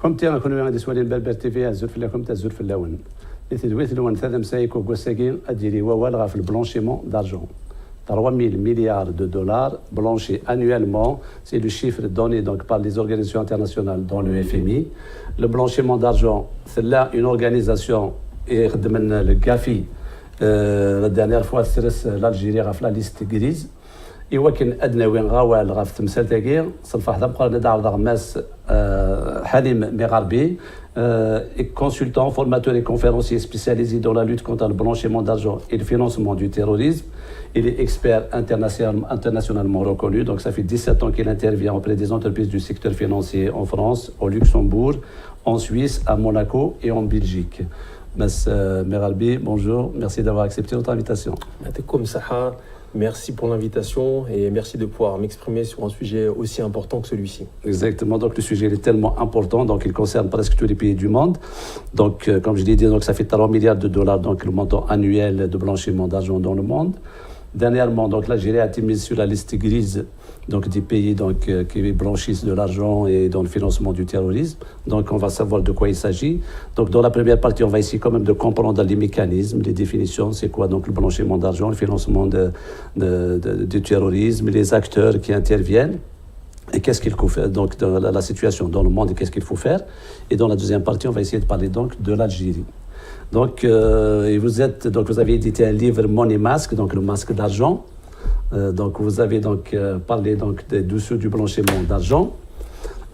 كم تيان كنا غادي سوالين بالبر تي في الزول في كم تزول في اللون يتدويت اللون ثلاثة مسايك وقوساكين أديري ووالغا في البلانشيمون d'argent 3 000 milliards de dollars blanchis annuellement. C'est le chiffre donné donc, par les organisations internationales, dont le FMI. Le blanchiment d'argent, c'est là une organisation, et le GAFI, la dernière fois, c'est l'Algérie a fait la liste grise. يمكن ادنى وين غاوال غا في تمثال تاكير صنفح دمقر ندار ضغماس حليم مغربي consultant, formateur et conférencier spécialisé dans la lutte contre le blanchiment d'argent et le financement du terrorisme. Il est expert internationalement reconnu, donc ça fait 17 ans qu'il intervient auprès des entreprises du secteur financier en France, au Luxembourg, en Suisse, à Monaco et en Belgique. Mas Meralbi, bonjour, merci d'avoir accepté notre invitation. Merci pour l'invitation et merci de pouvoir m'exprimer sur un sujet aussi important que celui-ci. Exactement, donc le sujet est tellement important, donc il concerne presque tous les pays du monde. Donc comme je l'ai dit, donc ça fait 3 milliards de dollars, donc le montant annuel de blanchiment d'argent dans le monde. Dernièrement, donc l'Algérie a été mise sur la liste grise donc, des pays donc, qui blanchissent de l'argent et dans le financement du terrorisme. Donc on va savoir de quoi il s'agit. Donc dans la première partie, on va essayer quand même de comprendre les mécanismes, les définitions, c'est quoi donc le blanchiment d'argent, le financement du terrorisme, les acteurs qui interviennent. Et qu'est-ce qu'il faut faire, donc dans la situation dans le monde et qu'est-ce qu'il faut faire. Et dans la deuxième partie, on va essayer de parler donc de l'Algérie. Donc, vous avez édité un livre Money Mask, donc le masque d'argent. Donc, vous avez donc parlé donc des dessous du blanchiment d'argent.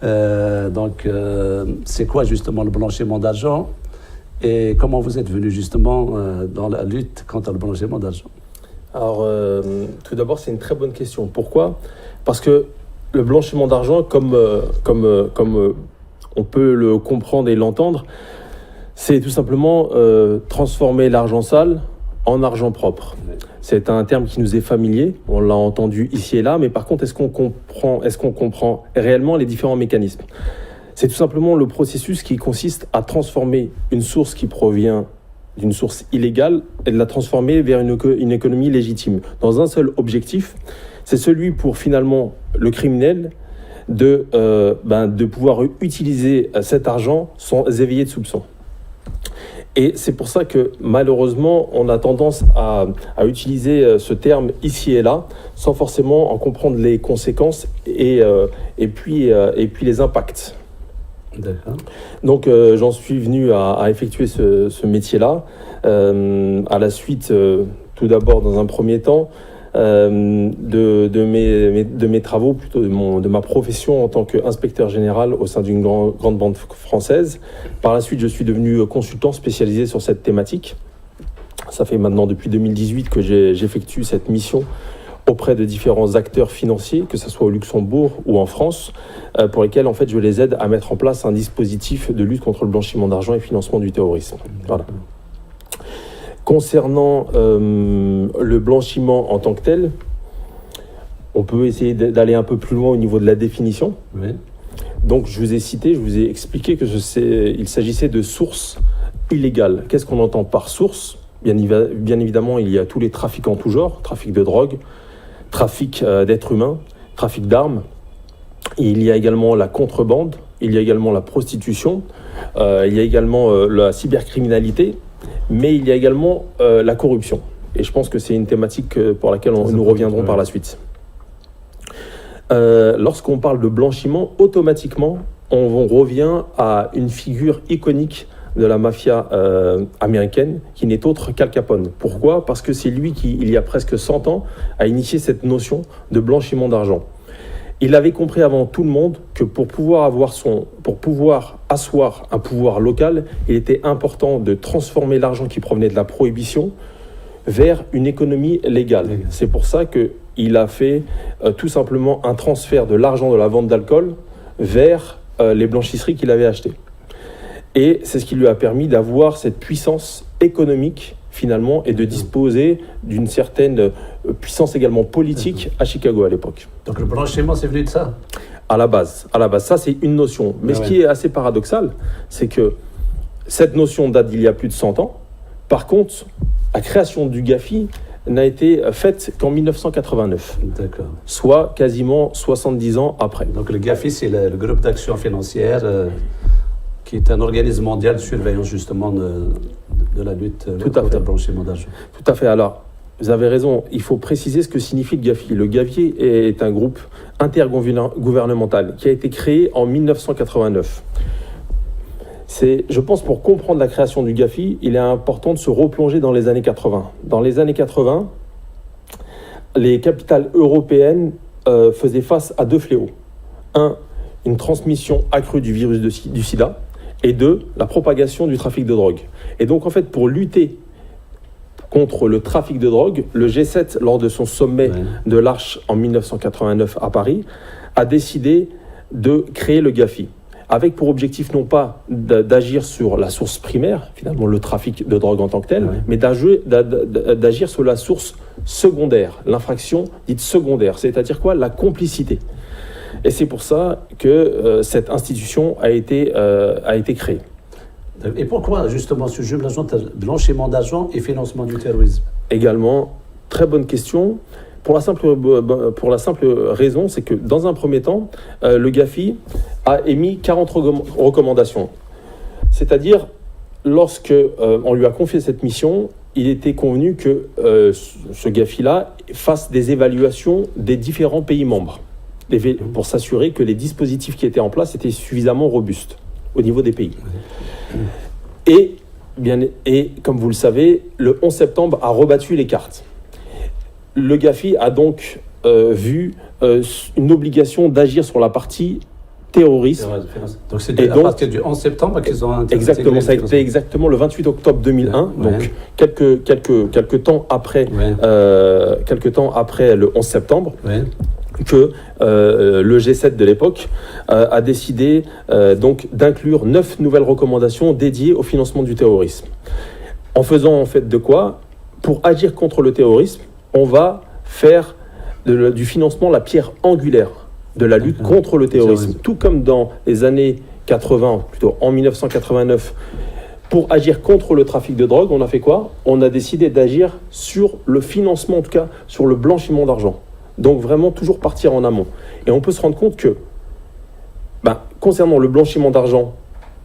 C'est quoi justement le blanchiment d'argent et comment vous êtes venu justement dans la lutte contre le blanchiment d'argent? Alors, tout d'abord, c'est une très bonne question. Pourquoi? Parce que le blanchiment d'argent, comme on peut le comprendre et l'entendre, c'est tout simplement transformer l'argent sale en argent propre. C'est un terme qui nous est familier, on l'a entendu ici et là, mais par contre, est-ce qu'on comprend réellement les différents mécanismes? C'est tout simplement le processus qui consiste à transformer une source qui provient d'une source illégale et de la transformer vers une économie légitime, dans un seul objectif, c'est celui pour finalement le criminel de pouvoir utiliser cet argent sans éveiller de soupçons. Et c'est pour ça que malheureusement, on a tendance à utiliser ce terme ici et là, sans forcément en comprendre les conséquences et puis les impacts. D'accord. Donc j'en suis venu à effectuer ce métier-là, à la suite, tout d'abord dans un premier temps, de mes travaux, plutôt de ma profession en tant qu'inspecteur général au sein d'une grande banque française. Par la suite, je suis devenu consultant spécialisé sur cette thématique. Ça fait maintenant depuis 2018 que j'effectue cette mission auprès de différents acteurs financiers, que ce soit au Luxembourg ou en France, pour lesquels en fait je les aide à mettre en place un dispositif de lutte contre le blanchiment d'argent et financement du terrorisme. Voilà. Concernant le blanchiment en tant que tel, on peut essayer d'aller un peu plus loin au niveau de la définition. Oui. Donc je vous ai expliqué qu'il s'agissait de sources illégales. Qu'est-ce qu'on entend par source? Bien évidemment, il y a tous les trafics en tout genre, trafic de drogue, trafic d'êtres humains, trafic d'armes. Il y a également la contrebande, il y a également la prostitution, il y a également la cybercriminalité, mais il y a également la corruption. Et je pense que c'est une thématique pour laquelle nous reviendrons par la suite. Lorsqu'on parle de blanchiment, automatiquement, on revient à une figure iconique de la mafia américaine, qui n'est autre qu'Al Capone. Pourquoi? Parce que c'est lui qui, il y a presque 100 ans, a initié cette notion de blanchiment d'argent. Il avait compris avant tout le monde que pour pouvoir asseoir un pouvoir local, il était important de transformer l'argent qui provenait de la prohibition vers une économie légale. C'est pour ça qu'il a fait tout simplement un transfert de l'argent de la vente d'alcool vers les blanchisseries qu'il avait achetées. Et c'est ce qui lui a permis d'avoir cette puissance économique finalement et de disposer d'une certaine puissance également politique à Chicago à l'époque. Donc le blanchiment, c'est venu de ça? À la base, ça c'est une notion. Mais ce qui est assez paradoxal, c'est que cette notion date d'il y a plus de 100 ans. Par contre, la création du GAFI n'a été faite qu'en 1989. D'accord. Soit quasiment 70 ans après. Donc le GAFI, c'est le groupe d'action financière qui est un organisme mondial de surveillance justement de la lutte contre le blanchiment d'argent. Tout à fait. Alors, vous avez raison, il faut préciser ce que signifie le GAFI. Le GAFI est un groupe intergouvernemental qui a été créé en 1989. Je pense, pour comprendre la création du GAFI, il est important de se replonger dans les années 80. Dans les années 80, les capitales européennes faisaient face à deux fléaux. Un, une transmission accrue du virus du sida, et deux, la propagation du trafic de drogue. Et donc, en fait, pour lutter contre le trafic de drogue, le G7, lors de son sommet de l'Arche en 1989 à Paris, a décidé de créer le GAFI, avec pour objectif non pas d'agir sur la source primaire, finalement le trafic de drogue en tant que tel, mais d'agir sur la source secondaire, l'infraction dite secondaire, c'est-à-dire quoi? La complicité. Et c'est pour ça que cette institution a été créée. Et pourquoi justement ce jeu blanchiment d'argent et financement du terrorisme? Également, très bonne question. Pour la simple raison, c'est que dans un premier temps, le GAFI a émis 40 recommandations. C'est-à-dire, lorsque on lui a confié cette mission, il était convenu que ce GAFI-là fasse des évaluations des différents pays membres, pour s'assurer que les dispositifs qui étaient en place étaient suffisamment robustes au niveau des pays. Et comme vous le savez, le 11 septembre a rebattu les cartes. Le GAFI a donc vu une obligation d'agir sur la partie terrorisme. Donc c'est à partir du 11 septembre qu'ils ont intégré. Exactement, ça a été exactement le 28 octobre 2001, donc quelques temps après le 11 septembre. Que le G7 de l'époque a décidé donc d'inclure 9 nouvelles recommandations dédiées au financement du terrorisme. En faisant en fait de quoi? Pour agir contre le terrorisme, on va faire du financement la pierre angulaire de la lutte contre le terrorisme. Tout comme dans les années 80, plutôt en 1989, pour agir contre le trafic de drogue, on a fait quoi? On a décidé d'agir sur le financement, en tout cas sur le blanchiment d'argent. Donc vraiment toujours partir en amont. Et on peut se rendre compte que, concernant le blanchiment d'argent,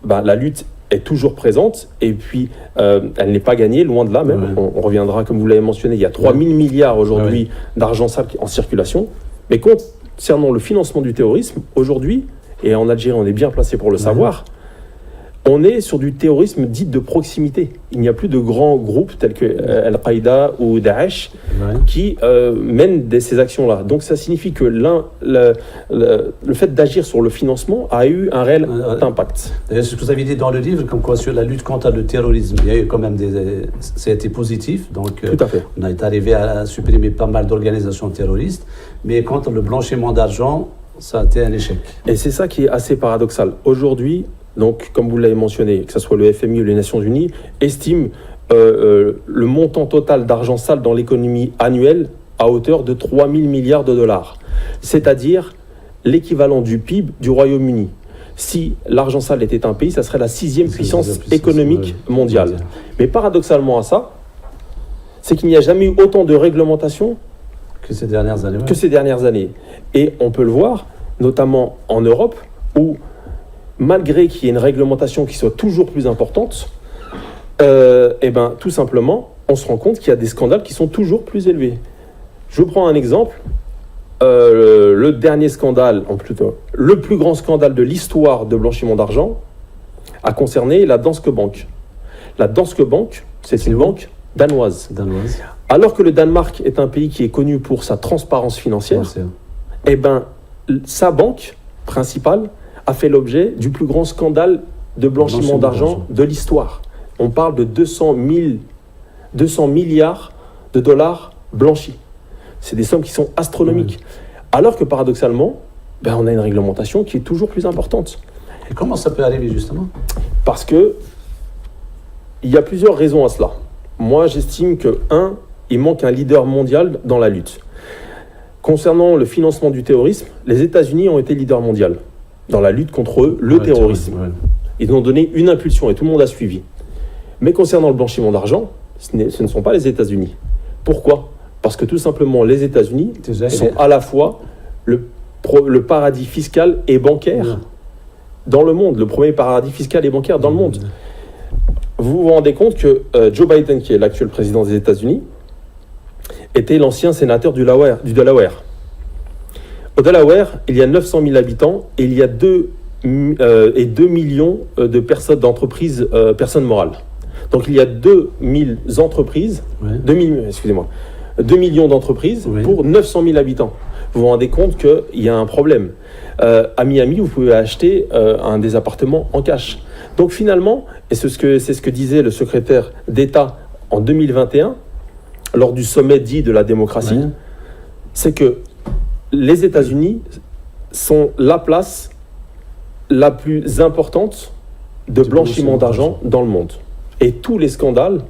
la lutte est toujours présente et puis elle n'est pas gagnée, loin de là même. On reviendra, comme vous l'avez mentionné, il y a 3 000 milliards aujourd'hui d'argent sale en circulation. Mais concernant le financement du terrorisme, aujourd'hui, et en Algérie on est bien placé pour le savoir, on est sur du terrorisme dit de proximité. Il n'y a plus de grands groupes tels que Al-Qaïda ou Daesh qui mènent ces actions-là. Donc ça signifie que le fait d'agir sur le financement a eu un réel impact. D'ailleurs, ce que vous avez dit dans le livre, comme quoi sur la lutte contre le terrorisme, il y a eu quand même ça a été positif. Donc tout à fait. On est arrivé à supprimer pas mal d'organisations terroristes, mais contre le blanchiment d'argent, ça a été un échec. Et c'est ça qui est assez paradoxal. Aujourd'hui, donc, comme vous l'avez mentionné, que ce soit le FMI ou les Nations Unies, estiment le montant total d'argent sale dans l'économie annuelle à hauteur de 3 000 milliards de dollars. C'est-à-dire l'équivalent du PIB du Royaume-Uni. Si l'argent sale était un pays, ça serait la 6e puissance économique mondiale. Mais paradoxalement à ça, c'est qu'il n'y a jamais eu autant de réglementation que ces dernières années. Et on peut le voir, notamment en Europe, où malgré qu'il y ait une réglementation qui soit toujours plus importante, tout simplement, on se rend compte qu'il y a des scandales qui sont toujours plus élevés. Je vous prends un exemple. Le dernier scandale, le plus grand scandale de l'histoire de blanchiment d'argent, a concerné la Danske Bank. La Danske Bank, c'est une banque danoise. Alors que le Danemark est un pays qui est connu pour sa transparence financière, sa banque principale a fait l'objet du plus grand scandale de blanchiment d'argent de l'histoire. On parle de 200 milliards de dollars blanchis. C'est des sommes qui sont astronomiques. Alors que paradoxalement, on a une réglementation qui est toujours plus importante. Et comment ça peut arriver justement? Parce que il y a plusieurs raisons à cela. Moi, j'estime que, il manque un leader mondial dans la lutte. Concernant le financement du terrorisme, les États-Unis ont été leader mondial dans la lutte contre le terrorisme. Ils ont donné une impulsion et tout le monde a suivi. Mais concernant le blanchiment d'argent, ce ne sont pas les États-Unis. Pourquoi? Parce que tout simplement, les États-Unis sont à la fois le paradis fiscal et bancaire dans le monde, le premier paradis fiscal et bancaire dans le monde. Vous vous rendez compte que Joe Biden, qui est l'actuel président des États-Unis, était l'ancien sénateur du Delaware. Au Delaware, il y a 900 000 habitants et il y a 2 millions de personnes d'entreprises, personnes morales. Donc il y a 2000 entreprises, 2 millions d'entreprises pour 900 000 habitants. Vous vous rendez compte qu'il y a un problème. À Miami, vous pouvez acheter des appartements en cash. Donc finalement, et c'est ce que disait le secrétaire d'État en 2021, lors du sommet dit de la démocratie, c'est que les États-Unis sont la place la plus importante de blanchiment d'argent dans le monde. Et tous les scandales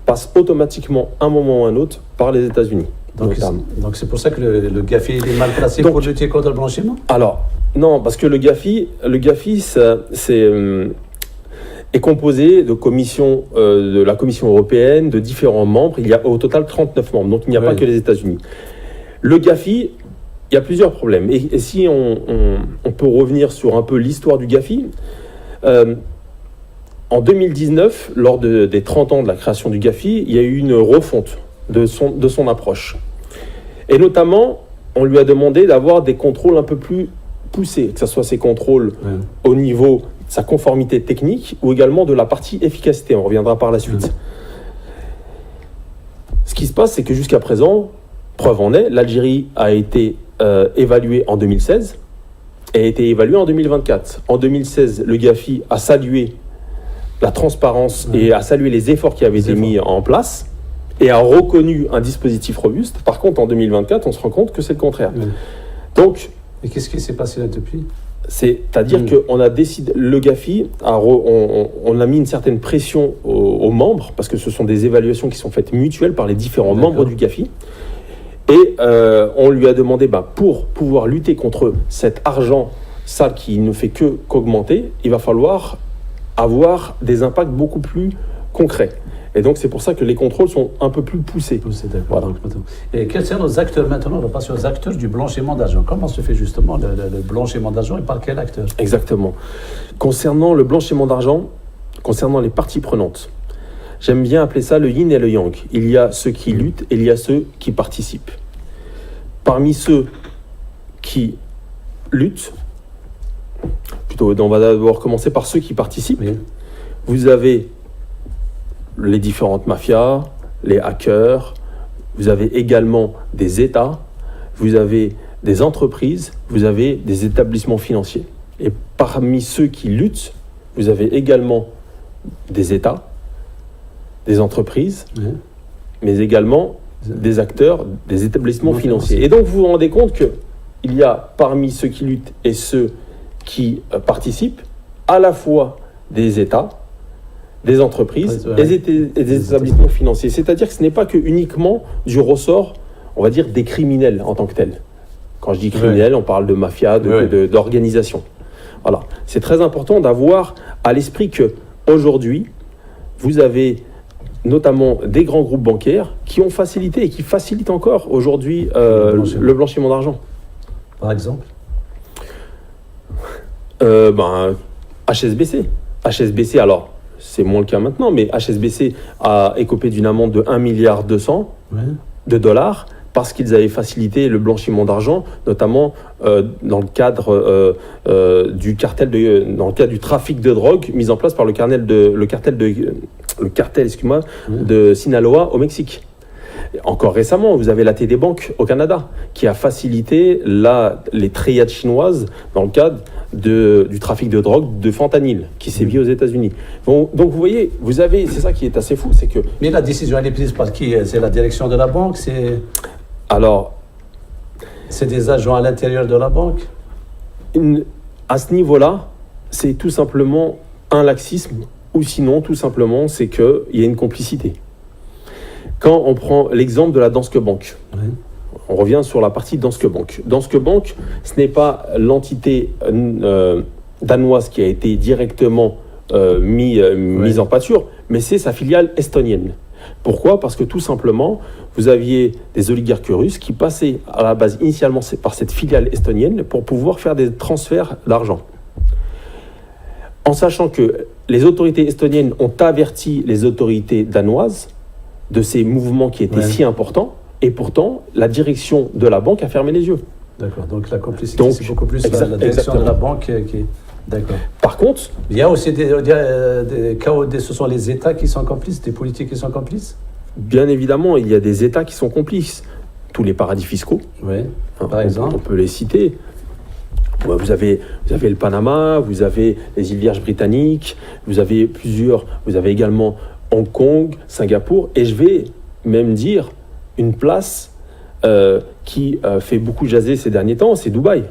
passent automatiquement, un moment ou un autre, par les États-Unis. Donc c'est pour ça que le GAFI est mal placé pour lutter contre le blanchiment? Alors, non, parce que le GAFI est composé de commissions, de la Commission européenne, de différents membres. Il y a au total 39 membres, donc il n'y a pas que les États-Unis. Le GAFI, il y a plusieurs problèmes. Et si on peut revenir sur un peu l'histoire du GAFI, en 2019, lors des 30 ans de la création du GAFI, il y a eu une refonte de son approche. Et notamment, on lui a demandé d'avoir des contrôles un peu plus poussés, que ce soit ces contrôles au niveau de sa conformité technique ou également de la partie efficacité. On reviendra par la suite. Ce qui se passe, c'est que jusqu'à présent, preuve en est, l'Algérie a été évaluée en 2016 et a été évaluée en 2024. En 2016, le GAFI a salué la transparence et a salué les efforts qui avaient été mis en place et a reconnu un dispositif robuste. Par contre, en 2024, on se rend compte que c'est le contraire. Donc, et qu'est-ce qui s'est passé là depuis? C'est-à-dire qu'on a décidé, le GAFI, on a mis une certaine pression aux membres, parce que ce sont des évaluations qui sont faites mutuelles par les différents membres du GAFI. Et on lui a demandé, pour pouvoir lutter contre cet argent sale qui ne fait qu'augmenter, il va falloir avoir des impacts beaucoup plus concrets. Et donc, c'est pour ça que les contrôles sont un peu plus poussés. Voilà. Et quels sont nos acteurs maintenant? On va passer aux acteurs du blanchiment d'argent. Comment se fait justement le blanchiment d'argent et par quel acteur? Exactement. Concernant le blanchiment d'argent, concernant les parties prenantes, j'aime bien appeler ça le yin et le yang. Il y a ceux qui luttent et il y a ceux qui participent. Parmi ceux qui luttent, on va d'abord commencer par ceux qui participent. Vous avez les différentes mafias, les hackers, vous avez également des États, vous avez des entreprises, vous avez des établissements financiers. Et parmi ceux qui luttent, vous avez également des États, des entreprises, mais également des acteurs, des établissements financiers. Et donc vous vous rendez compte qu'il y a parmi ceux qui luttent et ceux qui participent à la fois des États, des entreprises et des établissements financiers. C'est-à-dire que ce n'est pas que uniquement du ressort, on va dire, des criminels en tant que tels. Quand je dis criminels, on parle de mafia, d'organisation. Voilà. C'est très important d'avoir à l'esprit qu'aujourd'hui, vous avez notamment des grands groupes bancaires qui ont facilité et qui facilitent encore aujourd'hui le blanchiment d'argent. Par exemple HSBC. HSBC, alors, c'est moins le cas maintenant, mais HSBC a écopé d'une amende de 1,2 milliard de dollars parce qu'ils avaient facilité le blanchiment d'argent, notamment dans le cadre du trafic de drogue mis en place par le cartel de Sinaloa au Mexique. Encore récemment, vous avez la TD Bank au Canada qui a facilité les triades chinoises dans le cadre du trafic de drogue de fentanyl qui sévit aux États-Unis. Bon, donc vous voyez, c'est ça qui est assez fou, c'est que... Mais la décision, elle est prise par qui? C'est la direction de la banque? C'est des agents à l'intérieur de la banque? À ce niveau-là, c'est tout simplement un laxisme, ou sinon, tout simplement, c'est qu'il y a une complicité. Quand on prend l'exemple de la Danske Bank, on revient sur la partie Danske Bank. Danske Bank, ce n'est pas l'entité danoise qui a été directement mise en pâture, mais c'est sa filiale estonienne. Pourquoi? Parce que tout simplement, vous aviez des oligarques russes qui passaient à la base initialement par cette filiale estonienne pour pouvoir faire des transferts d'argent. en sachant que les autorités estoniennes ont averti les autorités danoises de ces mouvements qui étaient si importants, et pourtant, la direction de la banque a fermé les yeux. D'accord, donc la complicité, c'est beaucoup plus la direction de la banque qui... D'accord. Par contre... Il y a aussi des cas où ce sont les États qui sont complices, des politiques qui sont complices? Bien évidemment, il y a des États qui sont complices. Tous les paradis fiscaux, par exemple. On peut les citer. Vous avez le Panama, vous avez les îles Vierges britanniques, vous avez également Hong Kong, Singapour, et je vais même dire une place qui fait beaucoup jaser ces derniers temps, c'est Dubaï.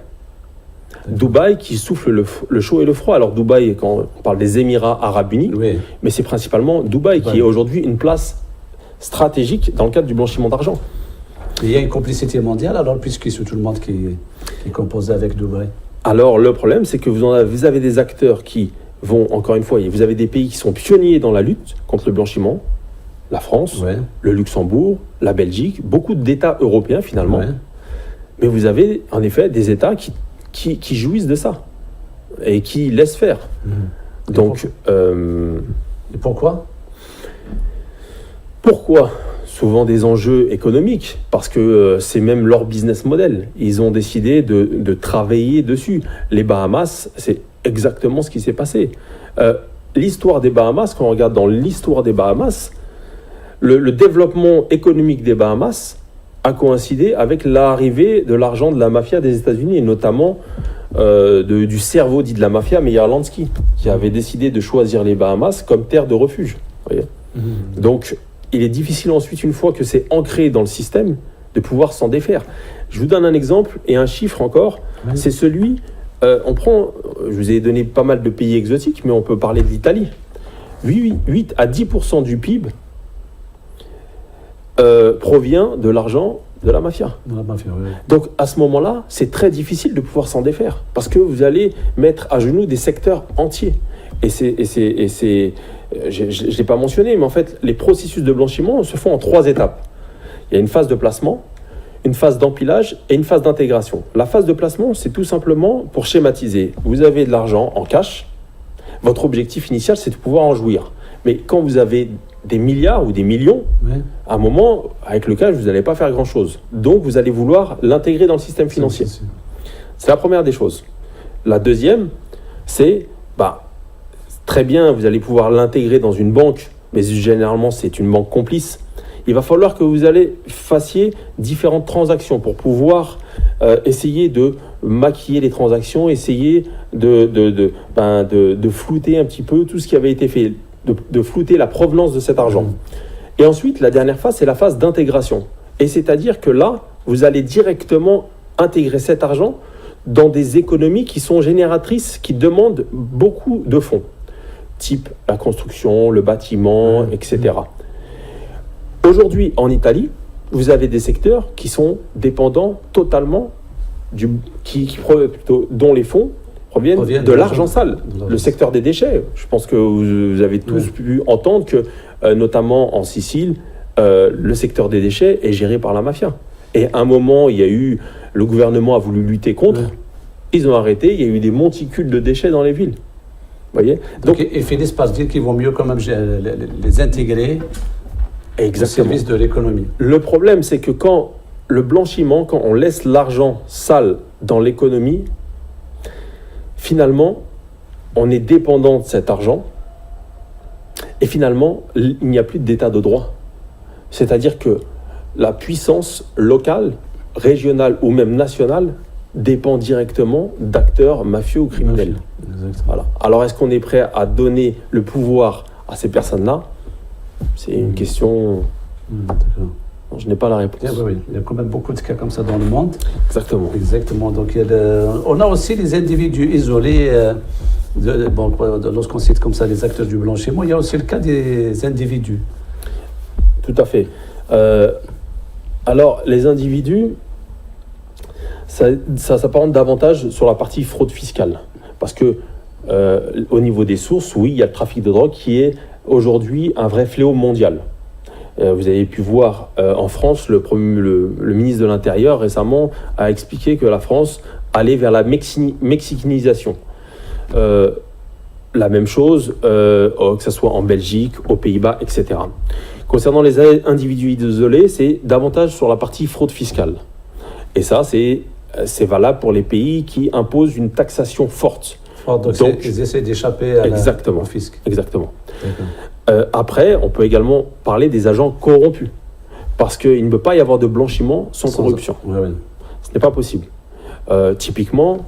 Dubaï qui souffle le chaud et le froid. Alors Dubaï, quand on parle des Émirats Arabes Unis, mais c'est principalement Dubaï qui est aujourd'hui une place stratégique dans le cadre du blanchiment d'argent. Il y a une complicité mondiale alors, puisque c'est tout le monde qui est composé avec Dubaï. Alors le problème, c'est que vous avez des acteurs qui vont, encore une fois, vous avez des pays qui sont pionniers dans la lutte contre le blanchiment, la France, le Luxembourg, la Belgique, beaucoup d'États européens finalement. Mais vous avez en effet des États qui jouissent de ça et qui laissent faire. Donc, et pourquoi? Pourquoi? Souvent des enjeux économiques, parce que c'est même leur business model. Ils ont décidé de travailler dessus. Les Bahamas, c'est exactement ce qui s'est passé. L'histoire des Bahamas, quand on regarde dans l'histoire des Bahamas, le développement économique des Bahamas a coïncidé avec l'arrivée de l'argent de la mafia des États-Unis, et notamment du cerveau dit de la mafia, Meyer Lansky, qui avait décidé de choisir les Bahamas comme terre de refuge. Voyez. Donc, il est difficile ensuite, une fois que c'est ancré dans le système, de pouvoir s'en défaire. Je vous donne un exemple et un chiffre encore. C'est celui, je vous ai donné pas mal de pays exotiques, mais on peut parler de l'Italie. 8 à 10% du PIB provient de l'argent de la mafia. Donc à ce moment-là, c'est très difficile de pouvoir s'en défaire, parce que vous allez mettre à genoux des secteurs entiers. Et je ne l'ai pas mentionné, mais en fait, les processus de blanchiment se font en 3 étapes. Il y a une phase de placement, une phase d'empilage et une phase d'intégration. La phase de placement, c'est tout simplement pour schématiser. Vous avez de l'argent en cash, votre objectif initial, c'est de pouvoir en jouir. Mais quand vous avez des milliards ou des millions, à un moment, avec le cash, vous n'allez pas faire grand-chose. Donc, vous allez vouloir l'intégrer dans le système financier. C'est la première des choses. La deuxième, c'est... très bien, vous allez pouvoir l'intégrer dans une banque, mais généralement, c'est une banque complice. Il va falloir que vous fassiez différentes transactions pour pouvoir essayer de maquiller les transactions, essayer de flouter un petit peu tout ce qui avait été fait, de flouter la provenance de cet argent. Et ensuite, la dernière phase, c'est la phase d'intégration. Et c'est-à-dire que là, vous allez directement intégrer cet argent dans des économies qui sont génératrices, qui demandent beaucoup de fonds, type la construction, le bâtiment, etc. Aujourd'hui, en Italie, vous avez des secteurs qui sont dépendants totalement dont les fonds proviennent de l'argent sale. Le secteur des déchets, je pense que vous avez tous pu entendre que, notamment en Sicile, le secteur des déchets est géré par la mafia. Et à un moment, le gouvernement a voulu lutter contre, ils ont arrêté, il y a eu des monticules de déchets dans les villes. Voyez. Donc, ils finissent par se dire qu'il vaut mieux quand même les intégrer au service de l'économie. Le problème, c'est que quand le blanchiment, quand on laisse l'argent sale dans l'économie, finalement, on est dépendant de cet argent et finalement, il n'y a plus d'état de droit. C'est-à-dire que la puissance locale, régionale ou même nationale dépend directement d'acteurs mafieux ou criminels. Voilà. Alors, est-ce qu'on est prêt à donner le pouvoir à ces personnes-là? C'est une question... Je n'ai pas la réponse. Il y a quand même beaucoup de cas comme ça dans le monde. Exactement. Donc, on a aussi les individus isolés. Lorsqu'on cite comme ça les acteurs du blanchiment, il y a aussi le cas des individus. Tout à fait. Alors, les individus, ça s'apparente davantage sur la partie fraude fiscale. Parce que au niveau des sources, oui, il y a le trafic de drogue qui est aujourd'hui un vrai fléau mondial. Vous avez pu voir en France, le ministre de l'Intérieur récemment a expliqué que la France allait vers la mexicanisation. La même chose, que ce soit en Belgique, aux Pays-Bas, etc. Concernant les individus isolés, c'est davantage sur la partie fraude fiscale. Et ça, c'est valable pour les pays qui imposent une taxation forte. Donc ils essaient d'échapper au fisc. Exactement. Après, on peut également parler des agents corrompus. Parce qu'il ne peut pas y avoir de blanchiment sans corruption. Ouais. Ce n'est pas possible. Typiquement,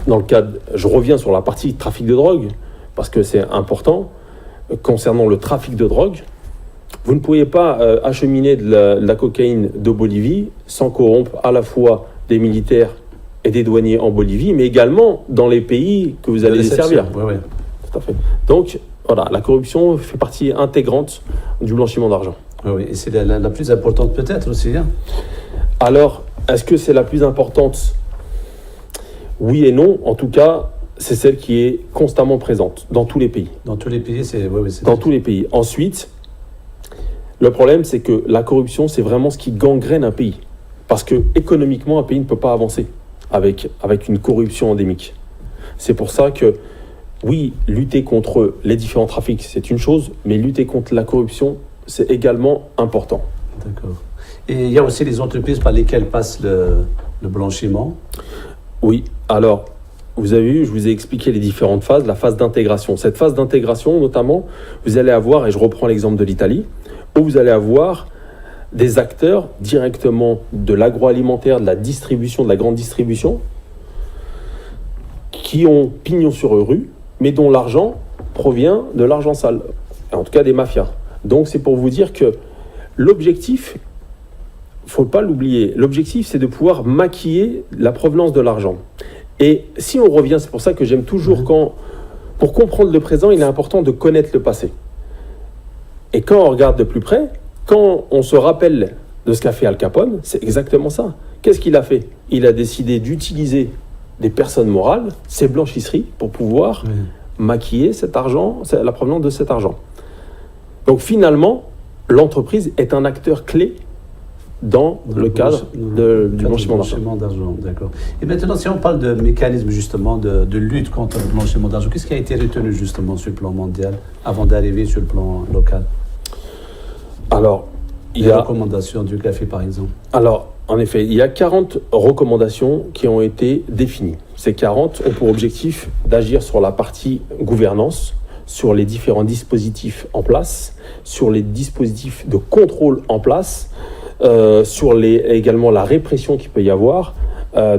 dans le cadre, je reviens sur la partie trafic de drogue, parce que c'est important. Concernant le trafic de drogue, vous ne pouvez pas acheminer de la cocaïne de Bolivie sans corrompre à la fois des militaires et des douaniers en Bolivie, mais également dans les pays que vous allez desservir. Oui. Tout à fait. Donc, voilà, la corruption fait partie intégrante du blanchiment d'argent. Oui, et c'est la plus importante peut-être aussi. Hein. Alors, est-ce que c'est la plus importante ? Oui et non. En tout cas, c'est celle qui est constamment présente dans tous les pays. Dans tous les pays, c'est dans tous les pays. Ensuite, le problème, c'est que la corruption, c'est vraiment ce qui gangrène un pays. Parce que économiquement, un pays ne peut pas avancer avec une corruption endémique. C'est pour ça que, oui, lutter contre les différents trafics, c'est une chose, mais lutter contre la corruption, c'est également important. D'accord. Et il y a aussi les entreprises par lesquelles passe le blanchiment. Oui, alors, vous avez vu, je vous ai expliqué les différentes phases, la phase d'intégration. Cette phase d'intégration, notamment, vous allez avoir, et je reprends l'exemple de l'Italie, où vous allez avoir des acteurs directement de l'agroalimentaire, de la distribution, de la grande distribution, qui ont pignon sur rue, mais dont l'argent provient de l'argent sale, en tout cas des mafias. Donc c'est pour vous dire que l'objectif, il ne faut pas l'oublier, l'objectif c'est de pouvoir maquiller la provenance de l'argent. Et si on revient, c'est pour ça que j'aime toujours pour comprendre le présent, il est important de connaître le passé. Et quand on regarde de plus près, quand on se rappelle de ce qu'a fait Al Capone, c'est exactement ça. Qu'est-ce qu'il a fait ? Il a décidé d'utiliser des personnes morales, ces blanchisseries, pour pouvoir maquiller cet argent, la provenance de cet argent. Donc finalement, l'entreprise est un acteur clé dans le cadre du blanchiment d'argent. D'accord. Et maintenant, si on parle de mécanisme justement de lutte contre le blanchiment d'argent, qu'est-ce qui a été retenu justement sur le plan mondial avant d'arriver sur le plan local ? Alors, il y les a recommandations du GAFI par exemple. Alors, en effet, il y a 40 recommandations qui ont été définies. Ces 40 ont pour objectif d'agir sur la partie gouvernance, sur les différents dispositifs en place, sur les dispositifs de contrôle en place, sur également la répression qu'il peut y avoir.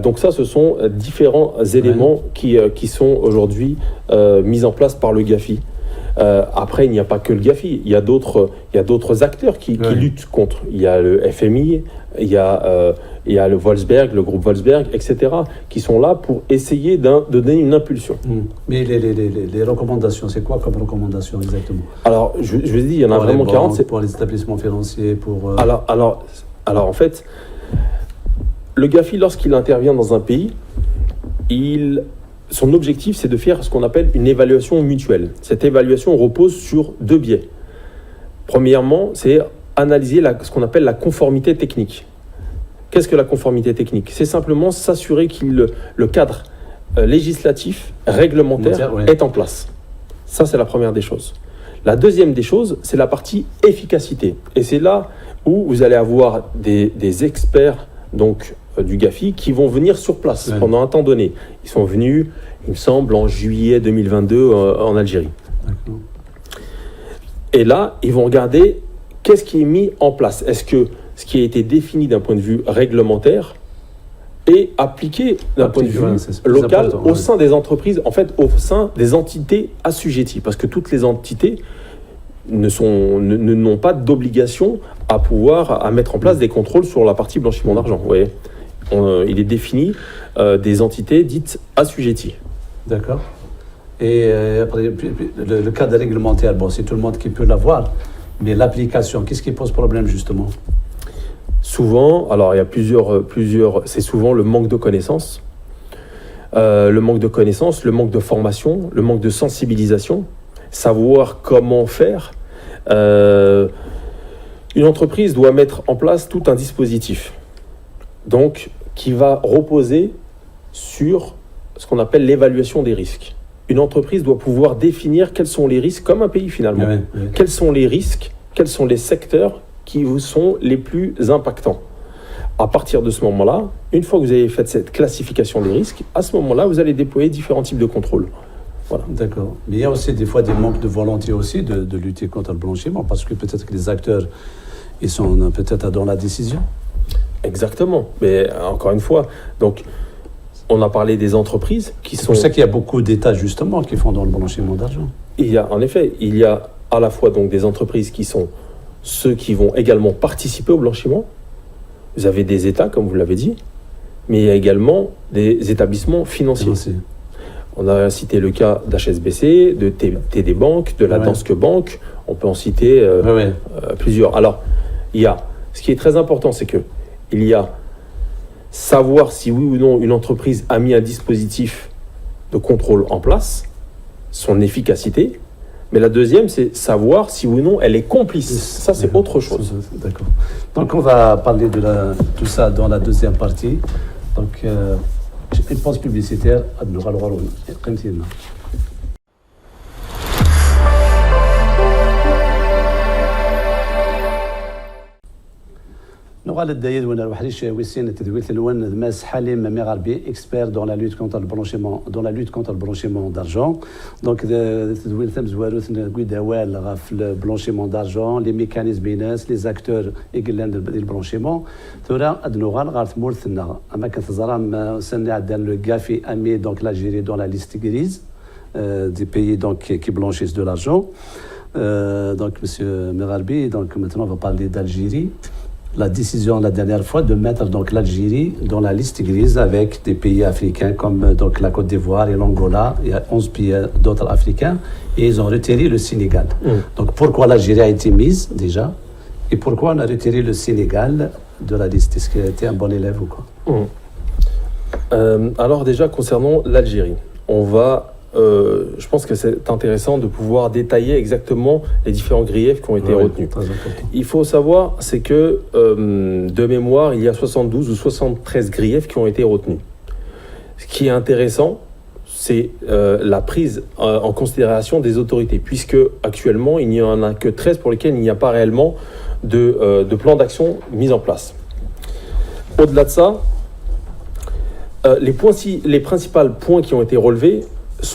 Donc ça, ce sont différents éléments qui sont aujourd'hui mis en place par le GAFI. Après, il n'y a pas que le GAFI, il y a d'autres acteurs qui luttent contre. Il y a le FMI, il y a le Wolfsberg, le groupe Wolfsberg, etc., qui sont là pour essayer de donner une impulsion. Mais les recommandations, c'est quoi comme recommandations exactement ? Alors, je vous ai dit, il y en a pour vraiment les 40. Banques, pour les établissements financiers, pour... Alors, en fait, le GAFI, lorsqu'il intervient dans un pays, son objectif, c'est de faire ce qu'on appelle une évaluation mutuelle. Cette évaluation repose sur deux biais. Premièrement, c'est analyser ce qu'on appelle la conformité technique. Qu'est-ce que la conformité technique ? C'est simplement s'assurer que le cadre législatif, réglementaire est en place. Ça, c'est la première des choses. La deuxième des choses, c'est la partie efficacité. Et c'est là où vous allez avoir des experts donc, du GAFI qui vont venir sur place pendant un temps donné. Ils sont venus, il me semble, en juillet 2022 en Algérie. D'accord. Et là, ils vont regarder qu'est-ce qui est mis en place. Est-ce que ce qui a été défini d'un point de vue réglementaire est appliqué d'un point de vue local au sein des entreprises, en fait, au sein des entités assujetties. Parce que toutes les entités n'ont pas d'obligation à mettre en place des contrôles sur la partie blanchiment d'argent. Vous voyez, il est défini des entités dites assujetties. D'accord. Et après, le cadre réglementaire, bon, c'est tout le monde qui peut l'avoir, mais l'application, qu'est-ce qui pose problème justement ? Souvent, alors il y a plusieurs, c'est souvent le manque de connaissances. Le manque de connaissances, le manque de formation, le manque de sensibilisation, savoir comment faire. Une entreprise doit mettre en place tout un dispositif, donc qui va reposer sur ce qu'on appelle l'évaluation des risques. une entreprise doit pouvoir définir quels sont les risques, comme un pays finalement. Quels sont les risques, quels sont les secteurs qui vous sont les plus impactants. À partir de ce moment-là, une fois que vous avez fait cette classification des risques, à ce moment-là, vous allez déployer différents types de contrôles. Voilà. D'accord. Mais il y a aussi des fois des manques de volonté aussi de lutter contre le blanchiment, parce que peut-être que les acteurs, ils sont peut-être dans la décision. Exactement. Mais encore une fois, donc, on a parlé des entreprises qui sont... C'est pour ça qu'il y a beaucoup d'États justement qui font dans le blanchiment d'argent. En effet, il y a à la fois donc des entreprises qui sont ceux qui vont également participer au blanchiment. Vous avez des États, comme vous l'avez dit, mais il y a également des établissements financiers. On a cité le cas d'HSBC, de TD Bank, de la Danske Bank. On peut en citer plusieurs. Alors, ce qui est très important, c'est que il y a savoir si oui ou non une entreprise a mis un dispositif de contrôle en place, son efficacité. Mais la deuxième, c'est savoir si oui ou non elle est complice. Ça, c'est autre chose. D'accord. Donc, on va parler de tout ça dans la deuxième partie. Donc, une pause publicitaire. نوغال الدايد وانا الوحريش ويسين تدويل الوان ماس حليم مغربي اكسبير دون لا لوت كونتر البلونشيمون دارجون دونك تدويل ثم زواروث نقول دوال غاف البلونشيمون دارجون لي ميكانيزم بيناس لي زاكتور ايغلان ديال البلونشيمون ثورا ادنوغال غارث مورثنا اما كتزرام سني عندنا لو غافي امي دونك l'Algérie dans la liste grise des pays donc qui blanchissent de l'argent donc monsieur Merarbi donc maintenant on va parler d'Algérie. La décision la dernière fois de mettre donc l'Algérie dans la liste grise avec des pays africains comme donc la Côte d'Ivoire et l'Angola. Il y a 11 pays d'autres africains et ils ont retiré le Sénégal. Donc pourquoi l'Algérie a été mise déjà et pourquoi on a retiré le Sénégal de la liste? Est-ce qu'il a été un bon élève ou quoi? Alors déjà concernant l'Algérie, je pense que c'est intéressant de pouvoir détailler exactement les différents griefs qui ont été retenus. Il faut savoir, c'est que de mémoire, il y a 72 ou 73 griefs qui ont été retenus. Ce qui est intéressant, c'est la prise en considération des autorités, puisque actuellement, il n'y en a que 13 pour lesquels il n'y a pas réellement de plan d'action mis en place. Au-delà de ça, les principaux points qui ont été relevés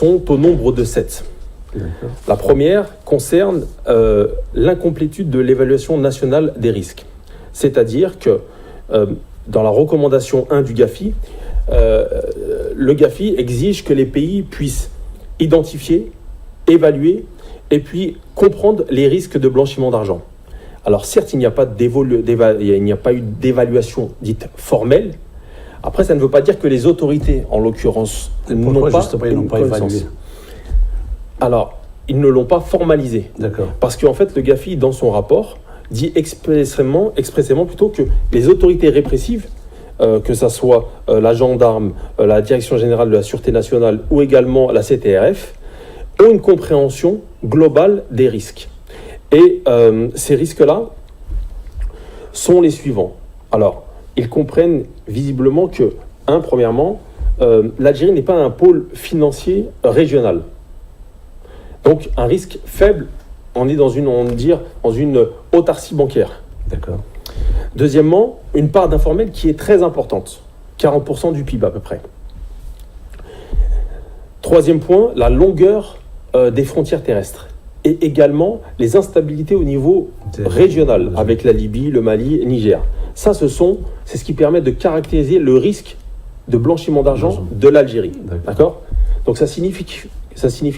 sont au nombre de 7. La première concerne l'incomplétude de l'évaluation nationale des risques. C'est-à-dire que dans la recommandation 1 du GAFI, le GAFI exige que les pays puissent identifier, évaluer et puis comprendre les risques de blanchiment d'argent. Alors certes, il n'y a pas eu d'évaluation dite formelle. Après, ça ne veut pas dire que les autorités, en l'occurrence, n'ont pas évalué. Alors, ils ne l'ont pas formalisé. D'accord. Parce qu'en fait, le GAFI, dans son rapport, dit expressément plutôt que les autorités répressives, que ce soit la gendarme, la Direction générale de la Sûreté nationale ou également la CTRF, ont une compréhension globale des risques. Et ces risques-là sont les suivants. Alors, ils comprennent visiblement que, premièrement, l'Algérie n'est pas un pôle financier régional. Donc, un risque faible, on est dans une autarcie bancaire. D'accord. Deuxièmement, une part d'informel qui est très importante, 40% du PIB à peu près. Troisième point, la longueur des frontières terrestres et également les instabilités au niveau régional avec la Libye, le Mali et le Niger. Ça, c'est ce qui permet de caractériser le risque de blanchiment d'argent de l'Algérie. D'accord ? Donc ça signifie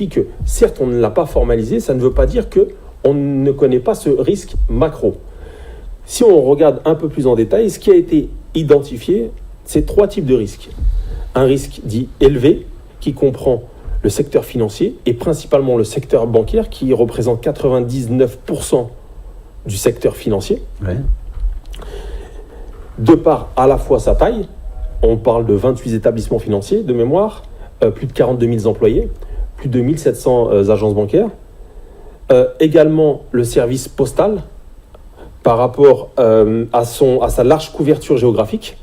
que, certes, on ne l'a pas formalisé, ça ne veut pas dire qu'on ne connaît pas ce risque macro. Si on regarde un peu plus en détail, ce qui a été identifié, c'est 3 types de risques. Un risque dit élevé, qui comprend le secteur financier et principalement le secteur bancaire, qui représente 99% du secteur financier. Ouais. De par à la fois sa taille, on parle de 28 établissements financiers de mémoire, plus de 42 000 employés, plus de 1700 agences bancaires, également le service postal par rapport à sa large couverture géographique,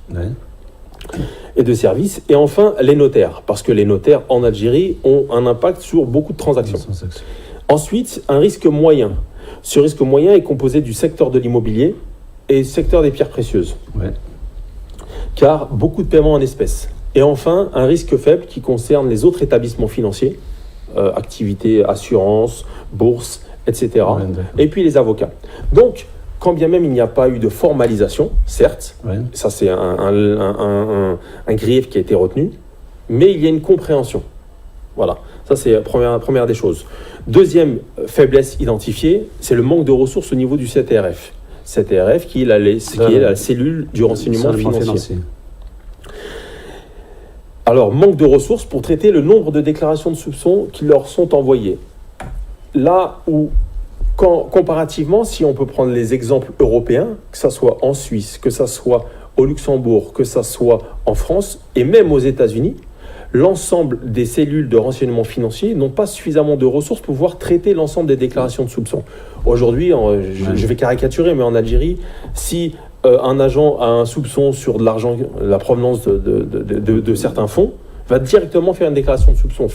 et de services. Et enfin, les notaires, parce que les notaires en Algérie ont un impact sur beaucoup de transactions. Ensuite, un risque moyen. Ce risque moyen est composé du secteur de l'immobilier et du secteur des pierres précieuses. Ouais. Car beaucoup de paiements en espèces. Et enfin, un risque faible qui concerne les autres établissements financiers, activités, assurance, bourse, etc. Ouais, et puis les avocats. Donc, quand bien même il n'y a pas eu de formalisation, certes, Ouais. ça c'est un grief qui a été retenu, mais il y a une compréhension. Voilà, ça c'est la première des choses. Deuxième faiblesse identifiée, c'est le manque de ressources au niveau du CTRF. CTRF qui est la cellule du renseignement financier. Alors, manque de ressources pour traiter le nombre de déclarations de soupçons qui leur sont envoyées. Là où, comparativement, si on peut prendre les exemples européens, que ce soit en Suisse, que ce soit au Luxembourg, que ce soit en France et même aux États-Unis, l'ensemble des cellules de renseignement financier n'ont pas suffisamment de ressources pour pouvoir traiter l'ensemble des déclarations de soupçons. Aujourd'hui, je vais caricaturer, mais en Algérie, si un agent a un soupçon sur de l'argent, la provenance de certains fonds, va directement faire une déclaration de soupçon,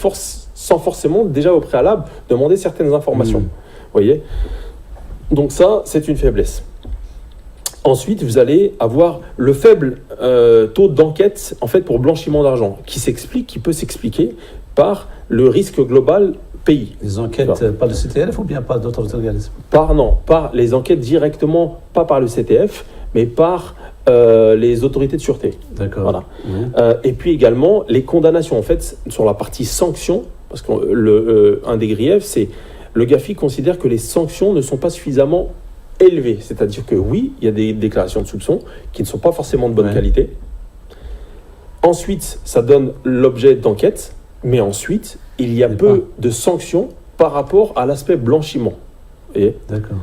sans forcément, déjà au préalable, demander certaines informations. Voyez ? Donc ça, c'est une faiblesse. Ensuite, vous allez avoir le faible taux d'enquête en fait, pour blanchiment d'argent, qui peut s'expliquer par le risque global pays. Les enquêtes par le CTF ou bien par d'autres organismes? Par les enquêtes directement, pas par le CTF, mais par les autorités de sûreté. D'accord. Voilà. Oui. Et puis également, les condamnations, en fait, sur la partie sanctions, parce qu'un des griefs, c'est le GAFI considère que les sanctions ne sont pas suffisamment élevées. C'est-à-dire que oui, il y a des déclarations de soupçons qui ne sont pas forcément de bonne qualité. Ensuite, ça donne l'objet d'enquête, mais ensuite, il y a peu de sanctions par rapport à l'aspect blanchiment. Et D'accord.